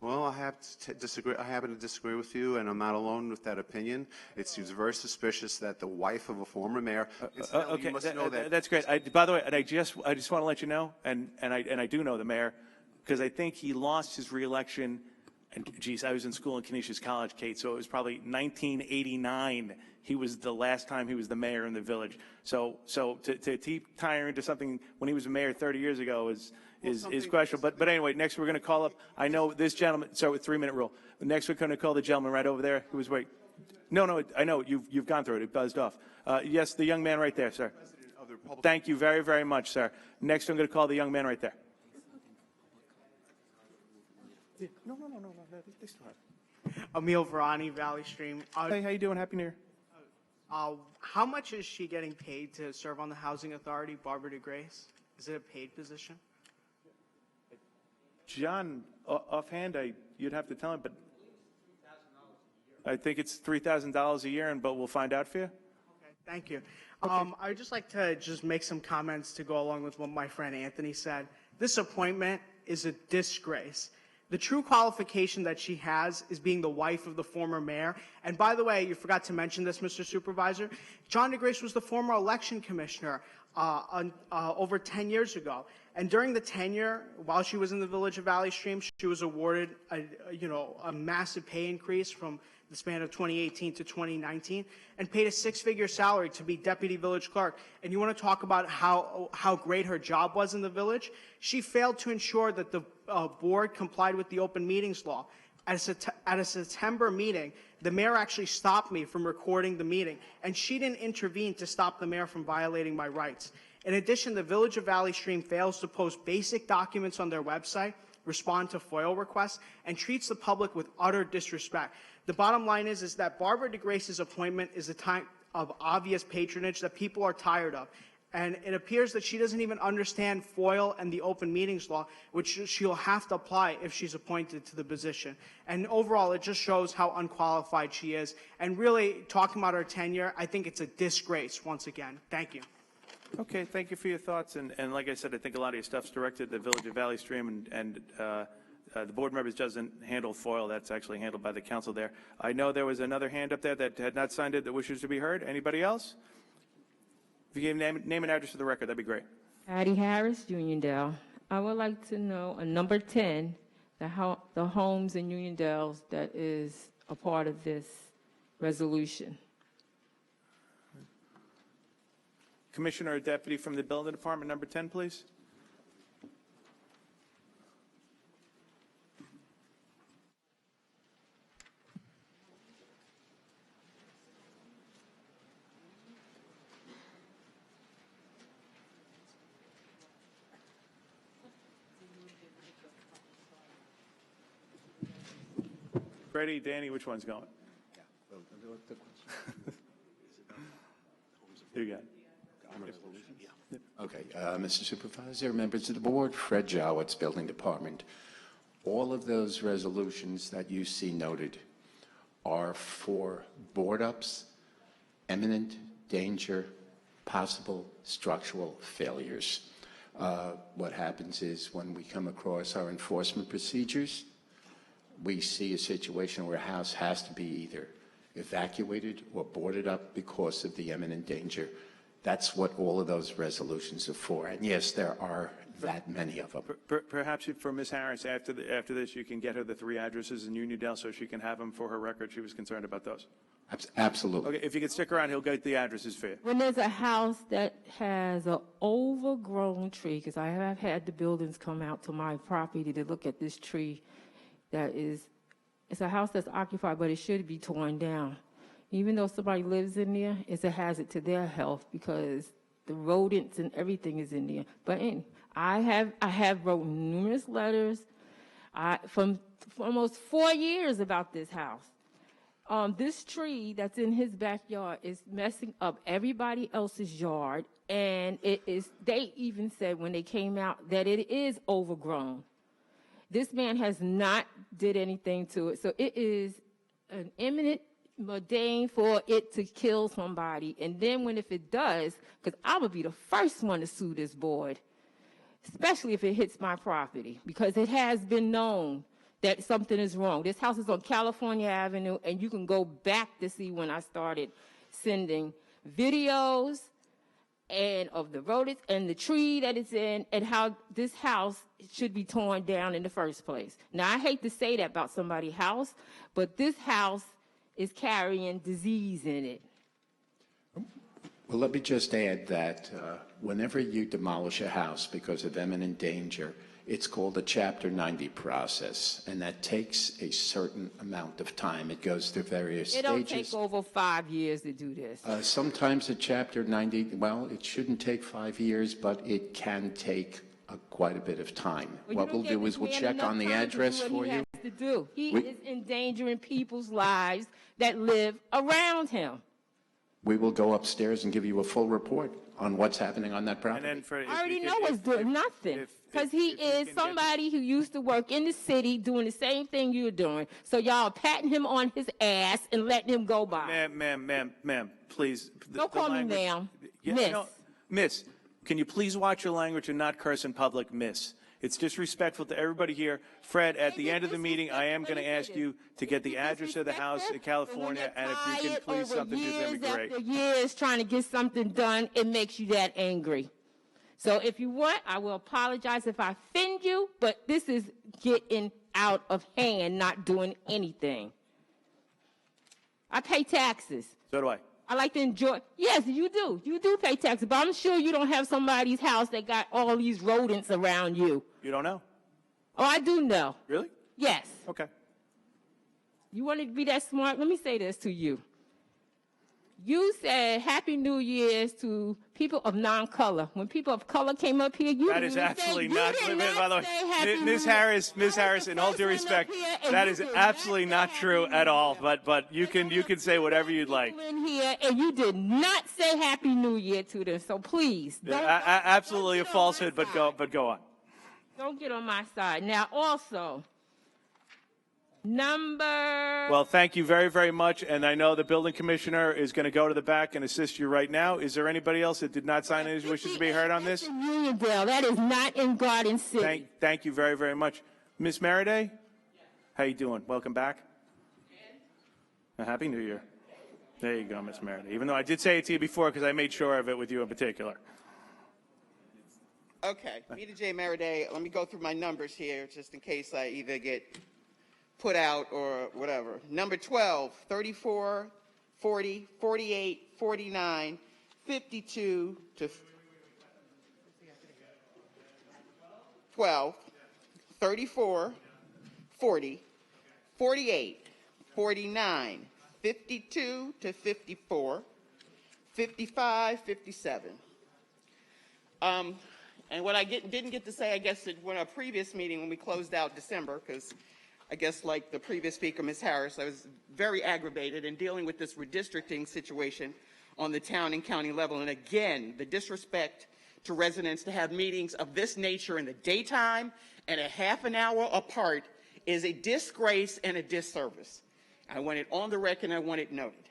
Well, I have to disagree. I happen to disagree with you, and I'm not alone with that opinion. It seems very suspicious that the wife of a former mayor. Okay, you must know that. That's great. By the way, and I just want to let you know, and I do know the mayor, because I think he lost his reelection. And geez, I was in school in Canisius College, Kate, so it was probably 1989. He was the last time he was the mayor in the village. So to keep tying into something when he was a mayor 30 years ago is questionable. But anyway, next we're going to call up. I know this gentleman. Sorry, with 3-minute rule. Next we're going to call the gentleman right over there who was wait. No, I know you've gone through it. It buzzed off. Yes, the young man right there, sir. Thank you very, very much, sir. Next, I'm going to call the young man right there. No. They still have. Emil Verani, Valley Stream. Hey, how you doing? Happy New Year. How much is she getting paid to serve on the Housing Authority, Barbara DeGrace? Is it a paid position? John, offhand, you'd have to tell him, but I think it's $3,000 a year, but we'll find out for you. Okay, thank you. I would just like to make some comments to go along with what my friend Anthony said. This appointment is a disgrace. The true qualification that she has is being the wife of the former mayor. And by the way, you forgot to mention this, Mr. Supervisor. John DeGrace was the former election commissioner over 10 years ago. And during the tenure, while she was in the Village of Valley Stream, she was awarded a massive pay increase from the span of 2018 to 2019, and paid a 6-figure salary to be deputy village clerk. And you want to talk about how great her job was in the village? She failed to ensure that the board complied with the open meetings law. At a September meeting, the mayor actually stopped me from recording the meeting, and she didn't intervene to stop the mayor from violating my rights. In addition, the Village of Valley Stream fails to post basic documents on their website, respond to FOIL requests, and treats the public with utter disrespect. The bottom line is that Barbara DeGrace's appointment is a type of obvious patronage that people are tired of. And it appears that she doesn't even understand FOIL and the open meetings law, which she'll have to apply if she's appointed to the position. And overall, it just shows how unqualified she is. And really, talking about her tenure, I think it's a disgrace once again. Thank you. Okay, thank you for your thoughts. And like I said, I think a lot of your stuff's directed at the Village of Valley Stream, and the board members doesn't handle FOIL. That's actually handled by the council there. I know there was another hand up there that had not signed it that wishes to be heard. Anybody else? If you gave name and address for the record, that'd be great. Patty Harris, Uniondale. I would like to know number 10, the homes in Uniondale that is a part of this resolution. Commissioner or deputy from the building department, number 10, please. Freddie, Danny, which one's going? You got it. Okay, Mr. Supervisor, members of the board, Fred Jowitz, Building Department. All of those resolutions that you see noted are for board-ups, imminent danger, possible structural failures. What happens is when we come across our enforcement procedures, we see a situation where a house has to be either evacuated or boarded up because of the imminent danger. That's what all of those resolutions are for. And yes, there are that many of them. Perhaps for Ms. Harris, after this, you can get her the 3 addresses in Uniondale so she can have them for her record. She was concerned about those. Absolutely. Okay, if you can stick around, he'll get the addresses for you. When there's a house that has an overgrown tree, because I have had the buildings come out to my property to look at this tree it's a house that's occupied, but it should be torn down. Even though somebody lives in there, it's a hazard to their health because the rodents and everything is in there. But I have wrote numerous letters for almost 4 years about this house. This tree that's in his backyard is messing up everybody else's yard, and they even said when they came out that it is overgrown. This man has not did anything to it, so it is an imminent ordained for it to kill somebody. And then if it does, because I'm going to be the first one to sue this board, especially if it hits my property, because it has been known that something is wrong. This house is on California Avenue, and you can go back to see when I started sending videos and of the rodents and the tree that it's in and how this house should be torn down in the first place. Now, I hate to say that about somebody's house, but this house is carrying disease in it. Well, let me just add that whenever you demolish a house because of imminent danger, it's called a Chapter 90 process, and that takes a certain amount of time. It goes through various stages. It don't take over 5 years to do this. Sometimes a Chapter 90, well, it shouldn't take 5 years, but it can take quite a bit of time. Well, what we'll do is we'll check on the address for you. He is endangering people's lives that live around him. We will go upstairs and give you a full report on what's happening on that property. And then I already know what's doing nothing. Because he is somebody who used to work in the city doing the same thing you're doing. So y'all patting him on his ass and letting him go by. Ma'am, please. Don't call me ma'am. Miss. No, miss, can you please watch your language and not curse in public, miss? It's disrespectful to everybody here. Fred, at the end of the meeting, I am going to ask you to get the address of the house in California, and if you can please something do, that'd be great. After years trying to get something done, it makes you that angry. So if you want, I will apologize if I offend you, but this is getting out of hand, not doing anything. I pay taxes. So do I. I like to enjoy. Yes, you do. You do pay taxes, but I'm sure you don't have somebody's house that got all these rodents around you. You don't know? Oh, I do know. Really? Yes. Okay. You want to be that smart? Let me say this to you. You said Happy New Year's to people of non-color. When people of color came up here, you That didn't is even absolutely say, not, you did by the not say Happy way, New Ms. Year. Harris, in all due respect, that is absolutely not true at all, but you can say whatever you'd like. In here, and you did not say Happy New Year to them. So please, Absolutely a falsehood, but go on. don't get on my side. Now, also, Well, thank you very, very much, and I know the building commissioner is going to go to the back and assist you right now. Is there anybody else that did not sign in who wishes to be heard on this? Uniondale, that is not in Garden City. Thank you very, very much. Ms. Maraday? How you doing? Welcome back. A Happy New Year. There you go, Ms. Maraday. Even though I did say it to you before because I made sure of it with you in particular. Okay, Mita J. Maraday, let me go through my numbers here just in case I either get put out or whatever. Number 12, 34, 40, 48, 49, 52 to 12, 34, 40, 48, 49, 52 to 54, 55, 57. And what I didn't get to say, I guess, at a previous meeting when we closed out December, because I guess like the previous speaker, Ms. Harris, I was very aggravated in dealing with this redistricting situation on the town and county level. And again, the disrespect to residents to have meetings of this nature in the daytime and a half an hour apart is a disgrace and a disservice. I want it on the record and I want it noted.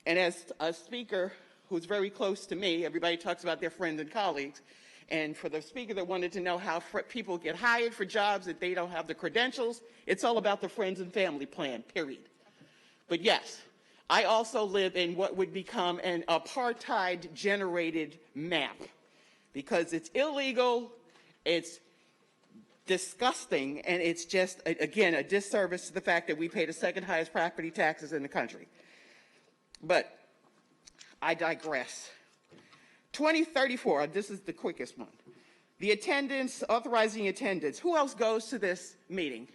And as a speaker who's very close to me, everybody talks about their friends and colleagues, and for the speaker that wanted to know how people get hired for jobs that they don't have the credentials, it's all about the friends and family plan, period. But yes, I also live in what would become an apartheid-generated map because it's illegal, it's disgusting, and it's just, again, a disservice to the fact that we pay the second highest property taxes in the country. But I digress. 2034, this is the quickest one. The attendance, authorizing attendance. Who else goes to this meeting?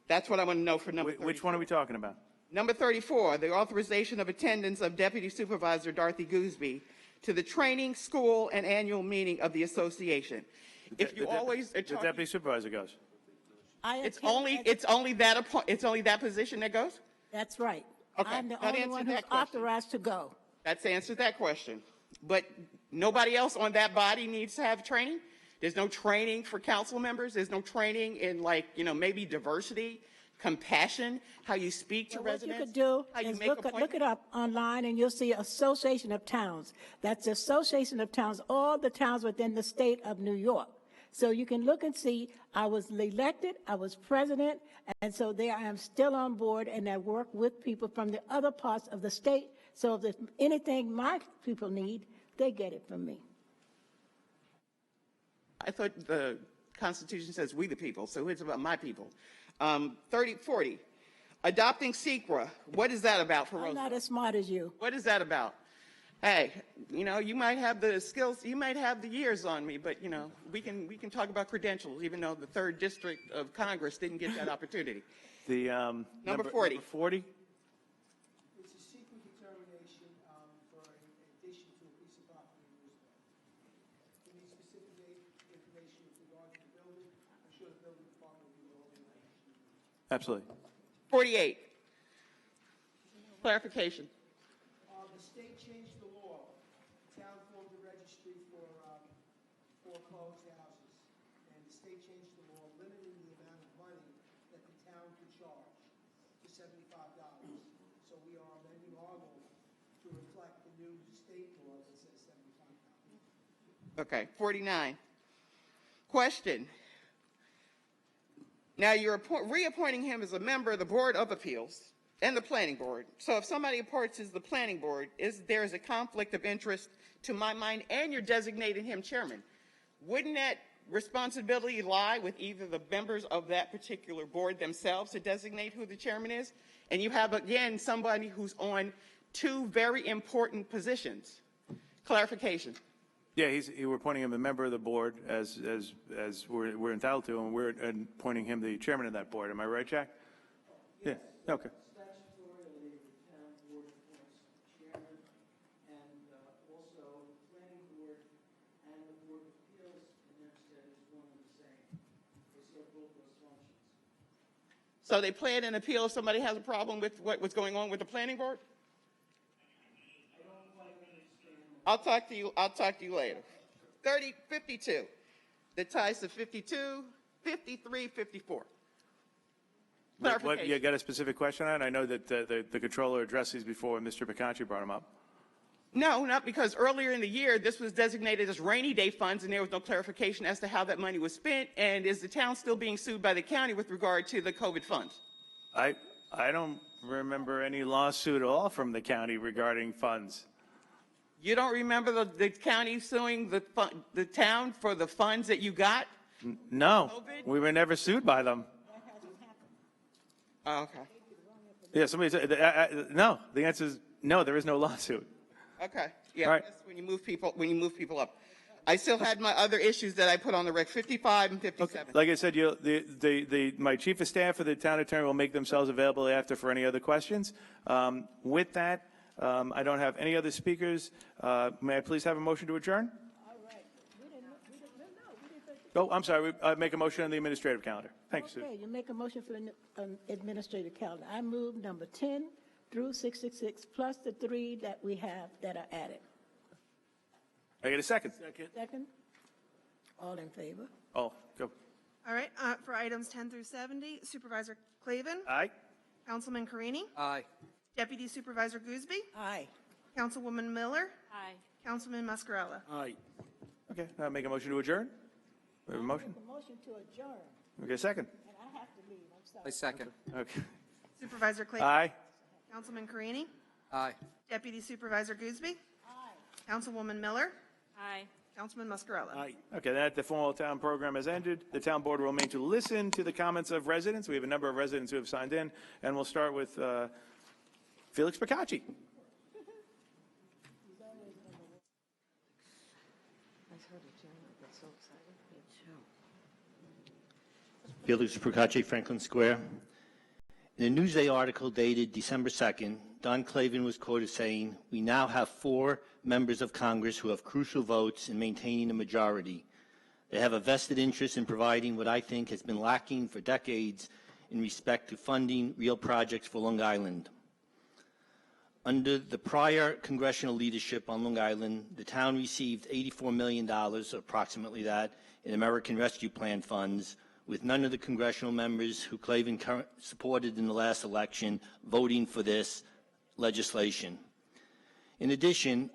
That's what I want to know for number 34. Which one are we talking about? Number 34, the authorization of attendance of Deputy Supervisor Dorothy Gooseby to the training, school, and annual meeting of the association. If you always the deputy supervisor goes. It's only that position that goes? That's right. Okay, I'm the that only answered one that who's question. authorized to go. That's answered that question. But nobody else on that body needs to have training? There's no training for council members? There's no training in, like, maybe diversity, compassion, how you speak to residents? What you could do how you is make look it up online and you'll see Association of Towns. That's the Association of Towns, all the towns within the state of New York. So you can look and see, I was elected, I was president, and so there I am still on board and I work with people from the other parts of the state. So if there's anything my people need, they get it from me. I thought the Constitution says we the people, so it's about my people. 40, adopting SECRA. What is that about for I'm Roosevelt? not as smart as you. What is that about? Hey, you might have the skills, you might have the years on me, but we can talk about credentials, even though the 3rd District of Congress didn't get that opportunity. The Number 40. Number 40. It's a secret determination for addition to a piece of property in Roosevelt. Any specific information with regard to the building, I'm sure the building department will be all in that. Absolutely. 48. Clarification. The state changed the law. The town formed a registry for foreclosed houses. And the state changed the law, limiting the amount of money that the town could charge to $75. So we are amending our law to reflect the new state law that says $75. Okay, 49. Question. Now you're reappointing him as a member of the Board of Appeals and the Planning Board. So if somebody appoints as the Planning Board, there is a conflict of interest to my mind, and you're designating him chairman. Wouldn't that responsibility lie with either the members of that particular board themselves to designate who the chairman is? And you have, again, somebody who's on 2 very important positions. Clarification. Yeah, we're appointing him a member of the board as we're entitled to, and we're appointing him the chairman of that board. Am I right, Jack? Yeah. Okay. Statutorily, the town board appoints So they plan an appeal if somebody has a problem with what's going on with the planning board? I'll talk to you later. 52. That ties to 52, 53, 54. What, you got a specific question on it? I know that the controller addressed these before and Mr. Picacci brought them up. No, not because earlier in the year, this was designated as rainy day funds, and there was no clarification as to how that money was spent. And is the town still being sued by the county with regard to the COVID funds? I don't remember any lawsuit at all from the county regarding funds. You don't remember the county suing the town for the funds that you got? No, COVID? we were never sued by them. Oh, okay. Yeah, somebody said, no, the answer is no, there is no lawsuit. Okay. Yeah, All right. that's when you move people up. I still had my other issues that I put on the rec, 55 and 57. Okay. Like I said, my chief of staff for the town attorney will make themselves available after for any other questions. With that, I don't have any other speakers. May I please have a motion to adjourn? Oh, I'm sorry. Make a motion on the administrative calendar. Thank you, Sue. Okay, you make a motion for an administrative calendar. I move number 10 through 66, plus the 3 that we have that are added. I get a second. Second? All in favor? Oh, go. All right, for items 10 through 70, Supervisor Clavin. Aye. Councilman Carini. Aye. Deputy Supervisor Gooseby. Aye. Councilwoman Miller. Aye. Councilman Mascarella. Aye. Okay, now make a motion to adjourn. We have a motion? Make a motion to adjourn, We get a second. and I have to leave, I'm sorry. I second. Okay. Supervisor Clavin. Aye. Councilman Carini. Aye. Deputy Supervisor Gooseby. Aye. Councilwoman Miller. Aye. Councilman Mascarella. Aye. Okay, that the formal town program has ended. The town board will remain to listen to the comments of residents. We have a number of residents who have signed in, and we'll start with Felix Picacci. Felix Procacci, Franklin Square. In a Newsday article dated December 2nd, Don Clavin was quoted saying, "We now have 4 members of Congress who have crucial votes in maintaining a majority. They have a vested interest in providing what I think has been lacking for decades in respect to funding real projects for Long Island." Under the prior congressional leadership on Long Island, the town received $84 million, approximately that, in American Rescue Plan funds, with none of the congressional members who Clavin supported in the last election voting for this legislation. In addition,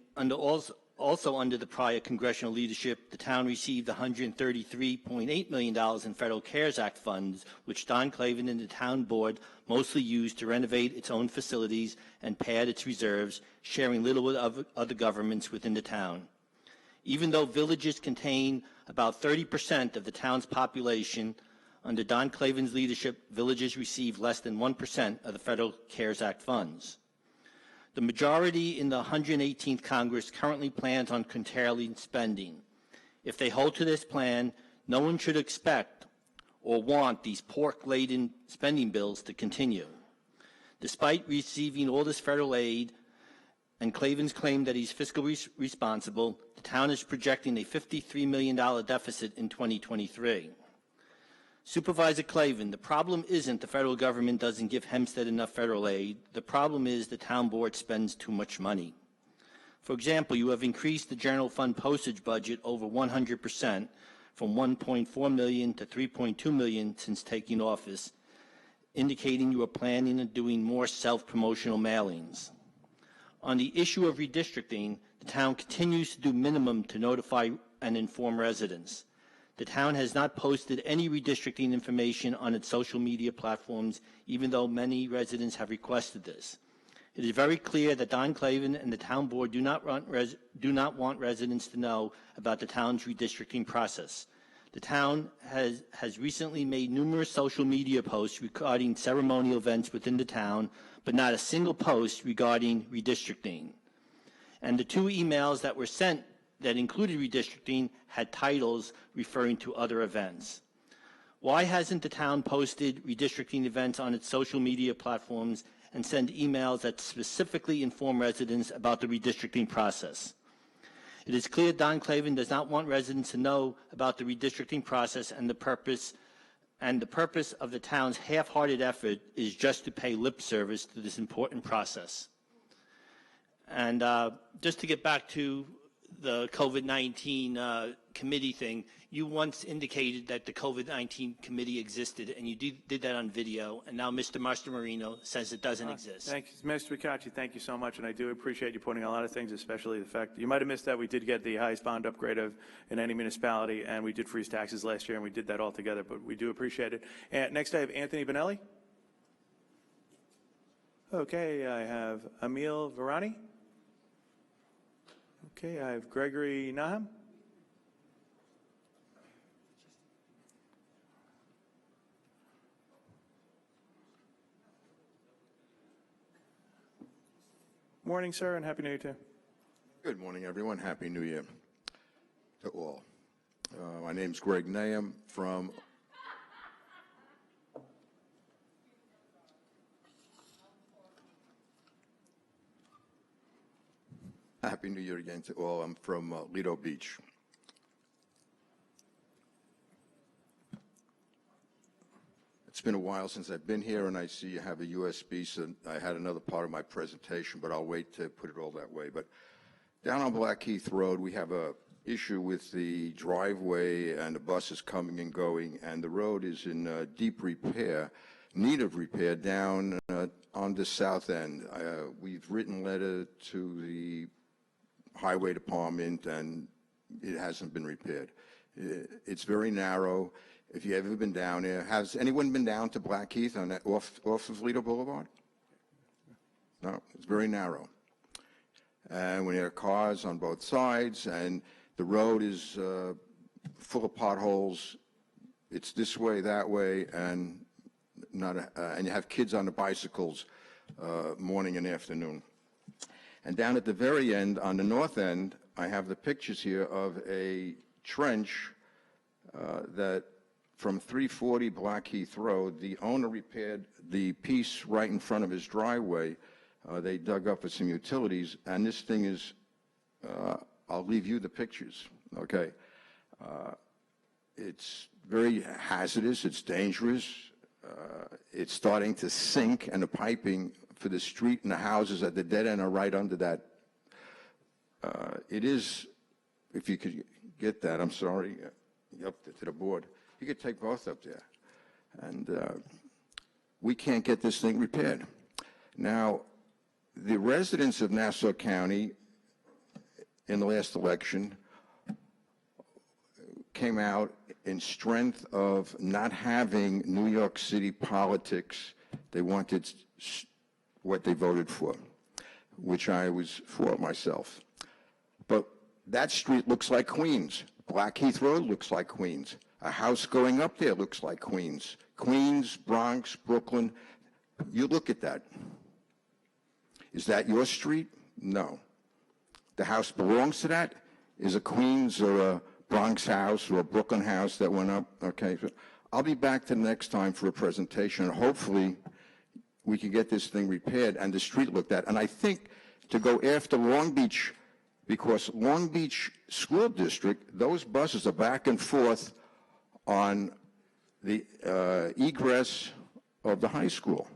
also under the prior congressional leadership, the town received $133.8 million in Federal CARES Act funds, which Don Clavin and the town board mostly used to renovate its own facilities and pad its reserves, sharing little with other governments within the town. Even though villages contain about 30% of the town's population, under Don Clavin's leadership, villages receive less than 1% of the Federal CARES Act funds. The majority in the 118th Congress currently plans on curtailing spending. If they hold to this plan, no one should expect or want these pork-laden spending bills to continue. Despite receiving all this federal aid and Clavin's claim that he's fiscally responsible, the town is projecting a $53 million deficit in 2023. Supervisor Clavin, the problem isn't the federal government doesn't give Hempstead enough federal aid. The problem is the town board spends too much money. For example, you have increased the general fund postage budget over 100%, from $1.4 million to $3.2 million since taking office, indicating you are planning on doing more self-promotional mailings. On the issue of redistricting, the town continues to do minimum to notify and inform residents. The town has not posted any redistricting information on its social media platforms, even though many residents have requested this. It is very clear that Don Clavin and the town board do not want residents to know about the town's redistricting process. The town has recently made numerous social media posts regarding ceremonial events within the town, but not a single post regarding redistricting. And the 2 emails that were sent that included redistricting had titles referring to other events. Why hasn't the town posted redistricting events on its social media platforms and send emails that specifically inform residents about the redistricting process? It is clear Don Clavin does not want residents to know about the redistricting process and the purpose and the purpose of the town's half-hearted effort is just to pay lip service to this important process. And just to get back to the COVID-19 committee thing, you once indicated that the COVID-19 committee existed, and you did that on video, and now Mr. Marino says it doesn't exist. Thank you, Mr. Picacci, thank you so much, and I do appreciate you pointing out a lot of things, especially the fact, you might have missed that we did get the highest bond upgrade in any municipality, and we did freeze taxes last year, and we did that all together, but we do appreciate it. And next I have Anthony Bonelli. Okay, I have Emil Varani. Okay, I have Gregory Nahum. Morning, sir, and Happy New Year to you. Good morning, everyone. Happy New Year to all. My name's Greg Nahum from Happy New Year again to all. I'm from Lido Beach. It's been a while since I've been here, and I see you have a USB, so I had another part of my presentation, but I'll wait to put it all that way. But down on Blackheath Road, we have a issue with the driveway and the buses coming and going, and the road is in deep repair, need of repair down on the south end. We've written letter to the highway department, and it hasn't been repaired. It's very narrow. If you've ever been down there, has anyone been down to Blackheath on that off of Lido Boulevard? No, it's very narrow. And when there are cars on both sides, and the road is full of potholes, it's this way, that way, and and you have kids on the bicycles morning and afternoon. And down at the very end, on the north end, I have the pictures here of a trench that from 340 Blackheath Road, the owner repaired the piece right in front of his driveway. They dug up with some utilities, and this thing is, I'll leave you the pictures, okay? It's very hazardous, it's dangerous, it's starting to sink, and the piping for the street and the houses at the dead end are right under that. It is, if you could get that, I'm sorry, up to the board. You could take both up there. And we can't get this thing repaired. Now, the residents of Nassau County in the last election came out in strength of not having New York City politics. They wanted what they voted for, which I was for myself. But that street looks like Queens. Blackheath Road looks like Queens. A house going up there looks like Queens. Queens, Bronx, Brooklyn. You look at that. Is that your street? No. The house belongs to that? Is a Queens or a Bronx house or a Brooklyn house that went up? Okay. So I'll be back the next time for a presentation, and hopefully we can get this thing repaired and the street looked at. And I think to go after Long Beach, because Long Beach School District, those buses are back and forth on the egress of the high school.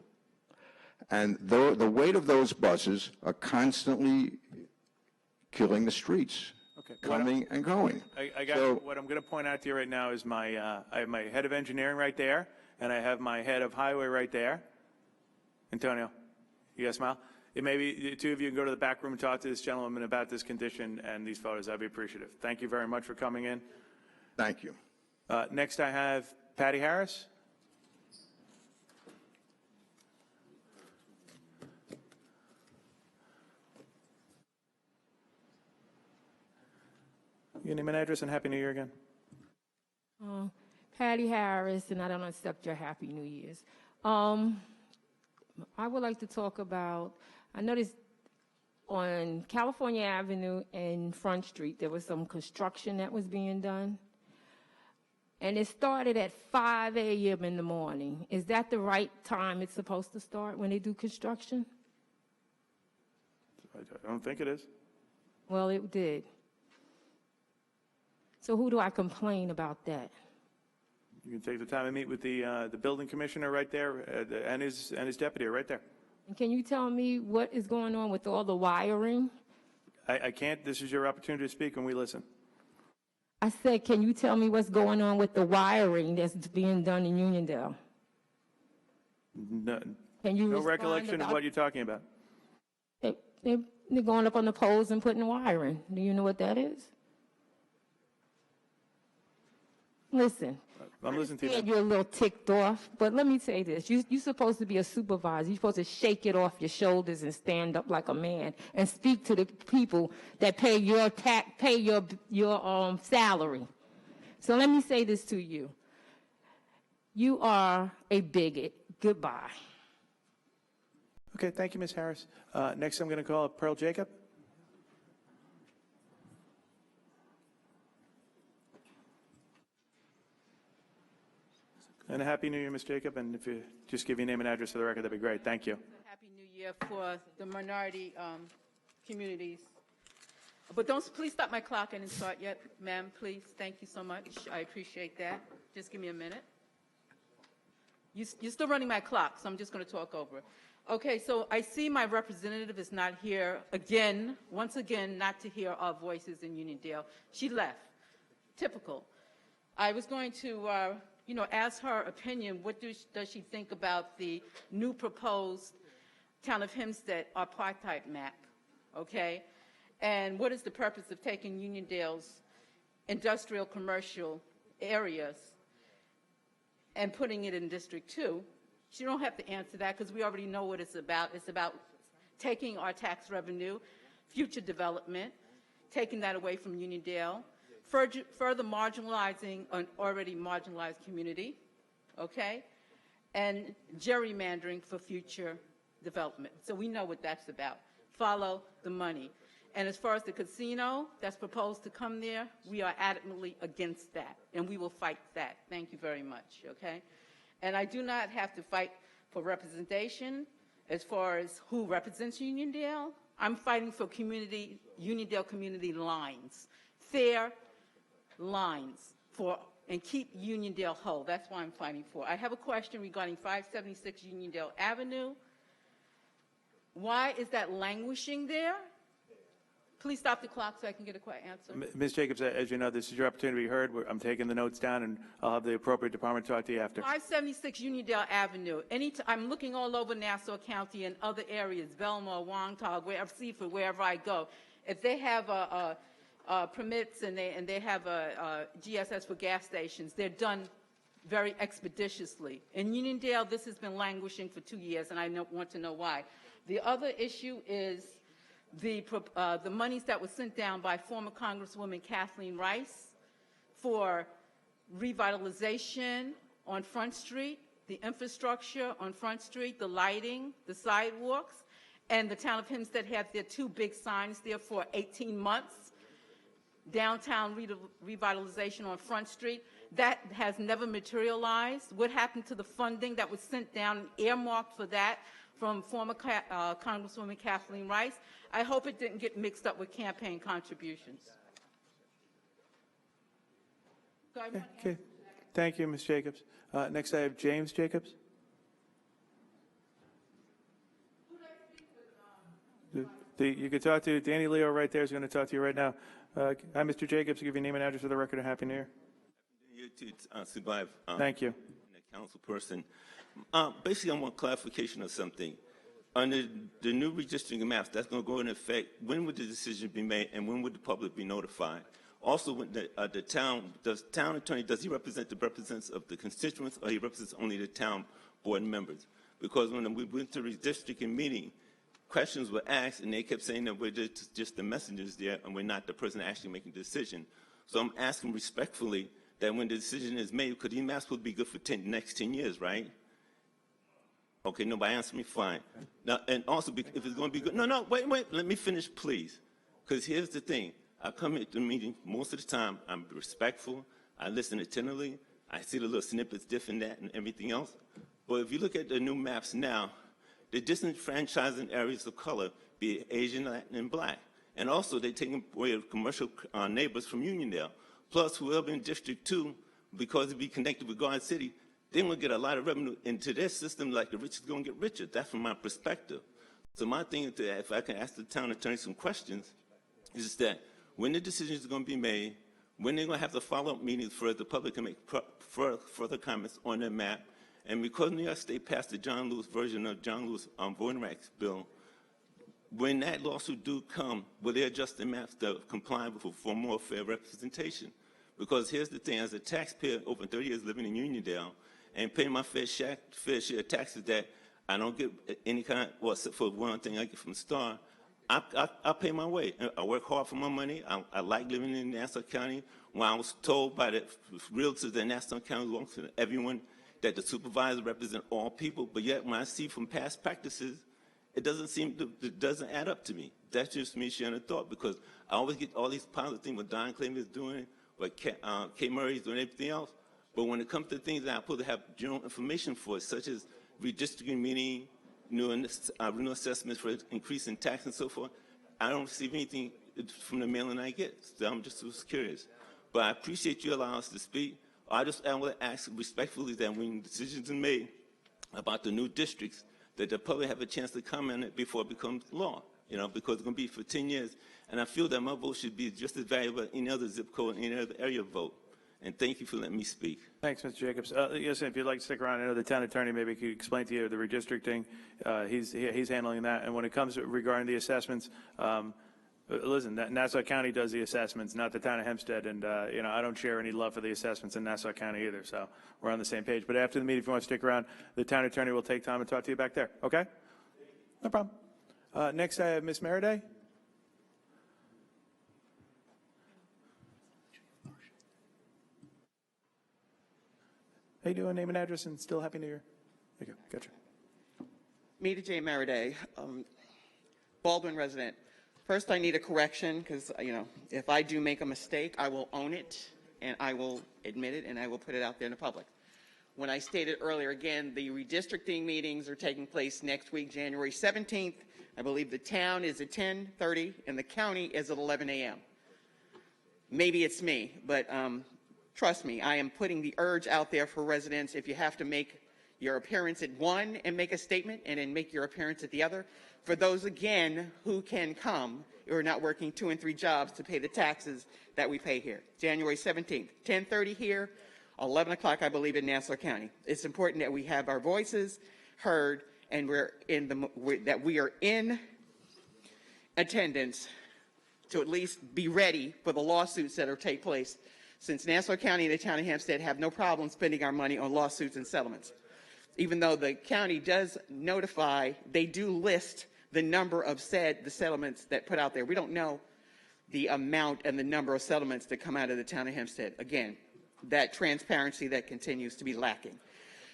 And the weight of those buses are constantly killing the streets, coming and going. I got what I'm going to point out to you right now is I have my head of engineering right there, and I have my head of highway right there. Antonio, you guys smile? Maybe the two of you can go to the back room and talk to this gentleman about this condition and these photos. I'd be appreciative. Thank you very much for coming in. Thank you. Next, I have Patty Harris. Your name and address, and Happy New Year again. Patty Harris, and I don't accept your Happy New Year's. I would like to talk about, I noticed on California Avenue and Front Street, there was some construction that was being done. And it started at 5 a.m. in the morning. Is that the right time it's supposed to start when they do construction? I don't think it is. Well, it did. So who do I complain about that? You can take the time and meet with the building commissioner right there, and his deputy are right there. And can you tell me what is going on with all the wiring? I can't. This is your opportunity to speak, and we listen. I said, can you tell me what's going on with the wiring that's being done in Uniondale? No, Can you no respond recollection of about- what you're talking about. They're going up on the poles and putting wiring. Do you know what that is? Listen. I'm listening to you. Yeah, you're a little ticked off, but let me say this. You're supposed to be a supervisor. You're supposed to shake it off your shoulders and stand up like a man and speak to the people that pay your salary. So let me say this to you. You are a bigot. Goodbye. Okay, thank you, Ms. Harris. Next, I'm going to call up Pearl Jacob. And a Happy New Year, Ms. Jacob. And if you just give your name and address for the record, that'd be great. Thank you. Happy New Year for the minority communities. But please stop my clock. I didn't start yet, ma'am, please. Thank you so much. I appreciate that. Just give me a minute. You're still running my clock, so I'm just going to talk over. Okay, so I see my representative is not here again, once again, not to hear our voices in Uniondale. She left. Typical. I was going to, ask her opinion. What does she think about the new proposed Town of Hempstead apartheid map? Okay? And what is the purpose of taking Uniondale's industrial commercial areas and putting it in District 2? She don't have to answer that because we already know what it's about. It's about taking our tax revenue, future development, taking that away from Uniondale, further marginalizing an already marginalized community, okay, and gerrymandering for future development. So we know what that's about. Follow the money. And as far as the casino that's proposed to come there, we are adamantly against that, and we will fight that. Thank you very much, okay? And I do not have to fight for representation as far as who represents Uniondale. I'm fighting for Uniondale community lines, fair lines and keep Uniondale whole. That's why I'm fighting for. I have a question regarding 576 Uniondale Avenue. Why is that languishing there? Please stop the clock so I can get a quick answer. Ms. Jacobs, as you know, this is your opportunity to be heard. I'm taking the notes down, and I'll have the appropriate department talk to you after. 576 Uniondale Avenue. I'm looking all over Nassau County and other areas, Belmore, Wantagh, wherever, Seaford, wherever I go. If they have permits and they have a GSS for gas stations, they're done very expeditiously. In Uniondale, this has been languishing for 2 years, and I want to know why. The other issue is the monies that were sent down by former Congresswoman Kathleen Rice for revitalization on Front Street, the infrastructure on Front Street, the lighting, the sidewalks, and the Town of Hempstead had their 2 big signs there for 18 months. Downtown revitalization on Front Street. That has never materialized. What happened to the funding that was sent down, earmarked for that, from former Congresswoman Kathleen Rice? I hope it didn't get mixed up with campaign contributions. So Okay. Thank you, Ms. Jacobs. Next, I have James Jacobs. You could talk to Danny Leo right there. Is going to talk to you right now. Hi, Mr. Jacobs. Give your name and address for the record. And Happy New Year. You to survive. Thank you. The council person. Basically, I want clarification of something. Under the new redistricting maps, that's going to go into effect. When would the decision be made, and when would the public be notified? Also, when the town attorney, does he represent the representatives of the constituents, or he represents only the town board members? Because when we went to redistricting meeting, questions were asked, and they kept saying that we're just the messengers there, and we're not the person actually making the decision. So I'm asking respectfully that when the decision is made, because these maps will be good for the next 10 years, right? Okay, nobody answer me, fine. Now, and also, if it's going to be good, no, wait, let me finish, please. Because here's the thing. I come into the meeting most of the time, I'm respectful, I listen attentively, I see the little snippets, different that, and everything else. But if you look at the new maps now, the disenfranchising areas of color, be it Asian, Latin, and Black. And also, they're taking away commercial neighbors from Uniondale. Plus, whoever in District 2 because it be connected with Garden City, they're going to get a lot of revenue into their system like the rich is going to get richer. That's from my perspective. So my thing is that if I can ask the town attorney some questions, is that when the decisions are going to be made, when they're going to have the follow-up meetings for the public can make further comments on their map, and because New York State passed the John Lewis version of John Lewis voting rights bill, when that lawsuit do come, will they adjust the maps to comply for more fair representation? Because here's the thing, as a taxpayer over 30 years living in Uniondale and paying my fair share of taxes that I don't get any kind of, well, except for one thing I get from Star, I pay my way. I work hard for my money. I like living in Nassau County. When I was told by the realtors that Nassau County belongs to everyone, that the supervisors represent all people, but yet when I see from past practices, it doesn't add up to me. That's just me sharing a thought, because I always get all these positive things what Don Clayton is doing, what Kay Murray is doing, everything else. But when it comes to things that I'm supposed to have general information for, such as redistricting meeting, new assessments for increase in tax and so forth, I don't receive anything from the mailing I get. So I'm just curious. But I appreciate you allowing us to speak. I want to ask respectfully that when decisions are made about the new districts, that the public have a chance to comment on it before it becomes law, because it's going to be for 10 years. And I feel that my vote should be just as valuable as any other zip code, any other area vote. And thank you for letting me speak. Thanks, Mr. Jacobs. Yes, if you'd like to stick around, I know the town attorney maybe could explain to you the redistricting. He's handling that. And when it comes regarding the assessments, listen, Nassau County does the assessments, not the town of Hempstead. And, I don't share any love for the assessments in Nassau County either. So we're on the same page. But after the meeting, if you want to stick around, the town attorney will take time and talk to you back there. Okay? No problem. Next, I have Ms. Meriday. How you doing? Name and address, and still happy New Year. There you go. Gotcha. Meta J. Meriday, Baldwin resident. First, I need a correction because, if I do make a mistake, I will own it and I will admit it and I will put it out there in the public. When I stated earlier, again, the redistricting meetings are taking place next week, January 17th. I believe the town is at 10:30 and the county is at 11 a.m. Maybe it's me, but trust me, I am putting the urge out there for residents. If you have to make your appearance at one and make a statement and then make your appearance at the other, for those, again, who can come, who are not working 2 and 3 jobs to pay the taxes that we pay here. January 17th, 10:30 here, 11 o'clock, I believe, in Nassau County. It's important that we have our voices heard and that we are in attendance to at least be ready for the lawsuits that will take place, since Nassau County and the town of Hempstead have no problem spending our money on lawsuits and settlements. Even though the county does notify, they do list the number of the settlements that put out there. We don't know the amount and the number of settlements that come out of the town of Hempstead. Again, that transparency that continues to be lacking.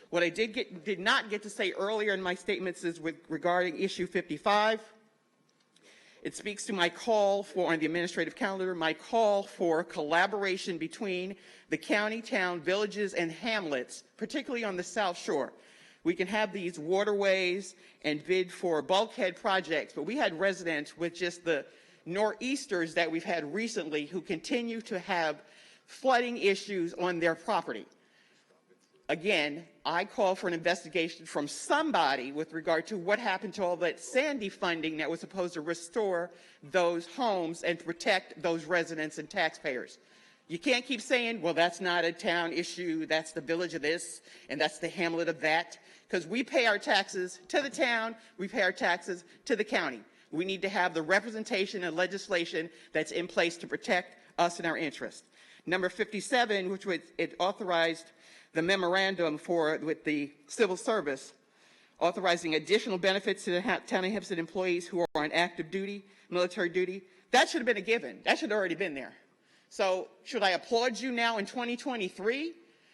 What I did not get to say earlier in my statements is regarding issue 55. It speaks to my call for, on the administrative calendar, my call for collaboration between the county, town, villages, and hamlets, particularly on the South Shore. We can have these waterways and bid for bulkhead projects, but we had residents with just the nor'easters that we've had recently who continue to have flooding issues on their property. Again, I call for an investigation from somebody with regard to what happened to all that Sandy funding that was supposed to restore those homes and protect those residents and taxpayers. You can't keep saying, well, that's not a town issue, that's the village of this, and that's the hamlet of that, because we pay our taxes to the town, we pay our taxes to the county. We need to have the representation and legislation that's in place to protect us and our interests. Number 57, which it authorized the memorandum with the civil service, authorizing additional benefits to the town of Hempstead employees who are on active duty, military duty. That should have been a given. That should have already been there. So should I applaud you now in 2023?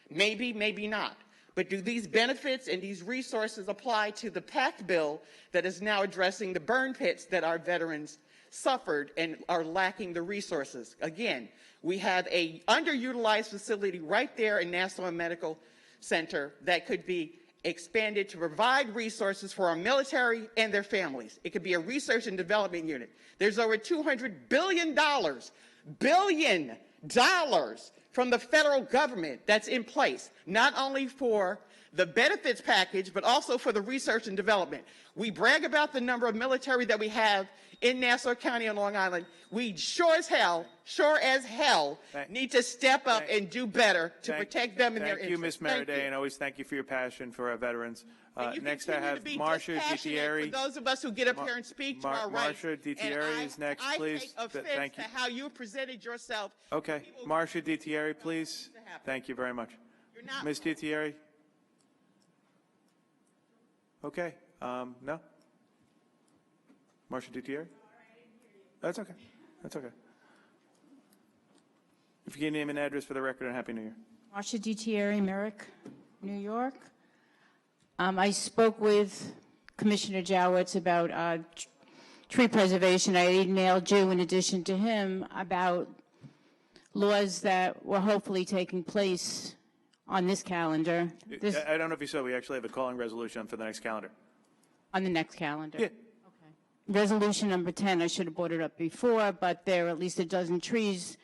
Maybe, maybe not. But do these benefits and these resources apply to the PACT bill that is now addressing the burn pits that our veterans suffered and are lacking the resources? Again, we have an underutilized facility right there in Nassau Medical Center that could be expanded to provide resources for our military and their families. It could be a research and development unit. There's over $200 billion from the federal government that's in place, not only for the benefits package, but also for the research and development. We brag about the number of military that we have in Nassau County and Long Island. We sure as hell need to step up and do better to protect them and their Thank you, interests. Ms. Meriday, and always thank you for your passion for our veterans. And you Next, I continue to have be Marcia dispassionate DiTieri. for those of us who get up here and speak to our rights. Marcia DiTieri is next, please. I take offense Thank you. to how you presented yourself. Okay, Marcia DiTieri, please. Thank you very much. Ms. DiTieri? Okay, no? Marcia DiTieri? That's okay. That's okay. If you can name and address for the record, and Happy New Year. Marcia DiTieri, Merrick, New York. I spoke with Commissioner Jowitz about tree preservation. I emailed you, in addition to him, about laws that were hopefully taking place on this calendar. I don't know if you saw, we actually have a calling resolution for the next calendar. On the next calendar? Yeah. Okay. Resolution number 10, I should have brought it up before, but there are at least a dozen trees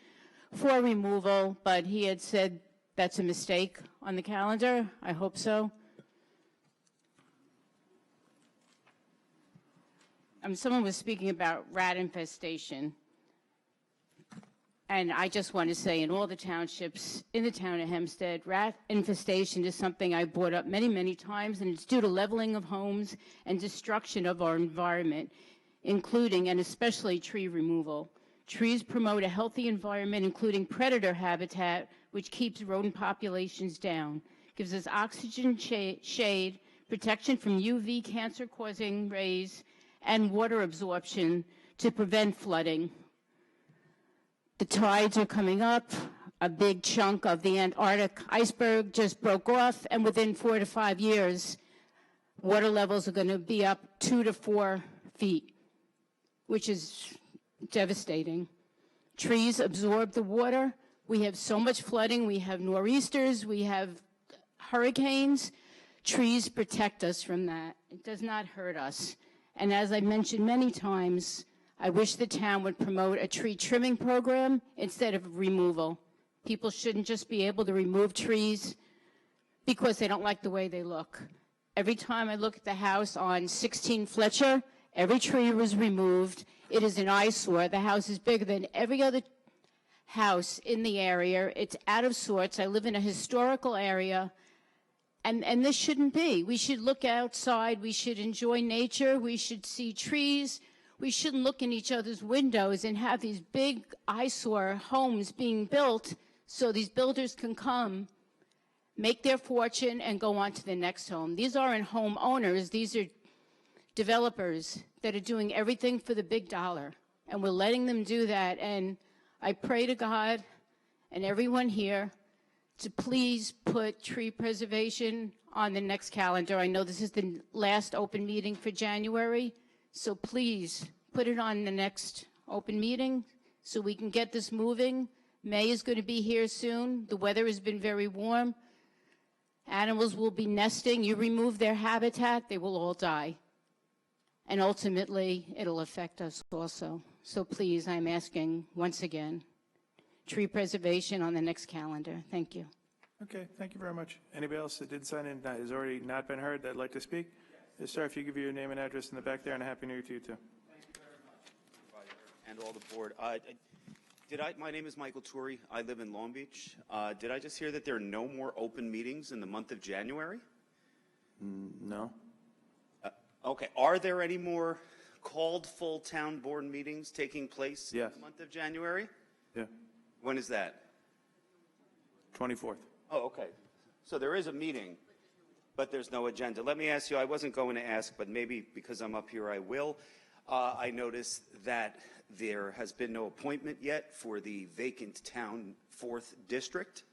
for removal, but he had said that's a mistake on the calendar. I hope so. Someone was speaking about rat infestation. And I just want to say, in all the townships in the town of Hempstead, rat infestation is something I brought up many, many times, and it's due to leveling of homes and destruction of our environment, including and especially tree removal. Trees promote a healthy environment, including predator habitat, which keeps rodent populations down, gives us oxygen, shade, protection from UV cancer-causing rays, and water absorption to prevent flooding. The tides are coming up. A big chunk of the Antarctic iceberg just broke off, and within 4 to 5 years, water levels are going to be up 2 to 4 feet, which is devastating. Trees absorb the water. We have so much flooding. We have nor'easters. We have hurricanes. Trees protect us from that. It does not hurt us. And as I mentioned many times, I wish the town would promote a tree trimming program instead of removal. People shouldn't just be able to remove trees because they don't like the way they look. Every time I look at the house on 16 Fletcher, every tree was removed. It is an eyesore. The house is bigger than every other house in the area. It's out of sorts. I live in a historical area. And this shouldn't be. We should look outside. We should enjoy nature. We should see trees. We shouldn't look in each other's windows and have these big eyesore homes being built so these builders can come, make their fortune, and go on to the next home. These aren't homeowners. These are developers that are doing everything for the big dollar. And we're letting them do that. And I pray to God and everyone here to please put tree preservation on the next calendar. I know this is the last open meeting for January, so please put it on the next open meeting so we can get this moving. May is going to be here soon. The weather has been very warm. Animals will be nesting. You remove their habitat, they will all die. And ultimately, it'll affect us also. So please, I'm asking once again, tree preservation on the next calendar. Thank you. Okay, thank you very much. Anybody else that did sign in that has already not been heard that'd like to speak? Yes, sir, if you give your name and address in the back there, and a Happy New Year to you, too. Thank you very much, and all the board. My name is Michael Turi. I live in Long Beach. Did I just hear that there are no more open meetings in the month of January? No. Okay. Are there any more called full town board meetings taking place in the month of January? Yeah. When is that? 24th. Oh, okay. So there is a meeting, but there's no agenda. Let me ask you, I wasn't going to ask, but maybe because I'm up here I will. I noticed that there has been no appointment yet for the vacant town 4th district.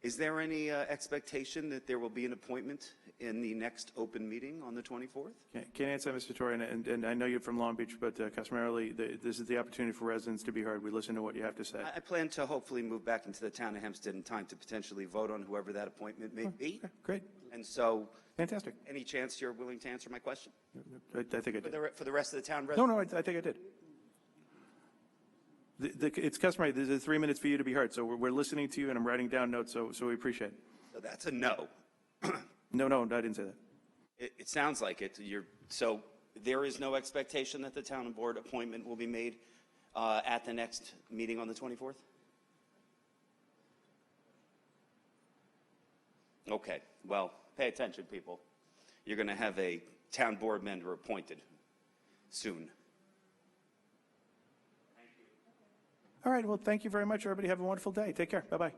Is there any expectation that there will be an appointment in the next open meeting on the 24th? Can't answer, Mr. Torrey, and I know you're from Long Beach, but customarily, this is the opportunity for residents to be heard. We listen to what you have to say. I plan to hopefully move back into the town of Hempstead in time to potentially vote on whoever that appointment may be. Okay, great. And so, fantastic. Any chance you're willing to answer my question? I think I did. For the rest of the town No, residents? no, I think I did. It's customary, there's 3 minutes for you to be heard, so we're listening to you, and I'm writing down notes, so we appreciate it. So that's a no. No, I didn't say that. It sounds like it. So there is no expectation that the town board appointment will be made at the next meeting on the 24th? Okay, well, pay attention, people. You're going to have a town board member appointed soon. All right, well, thank you very much, everybody. Have a wonderful day. Take care. Bye-bye.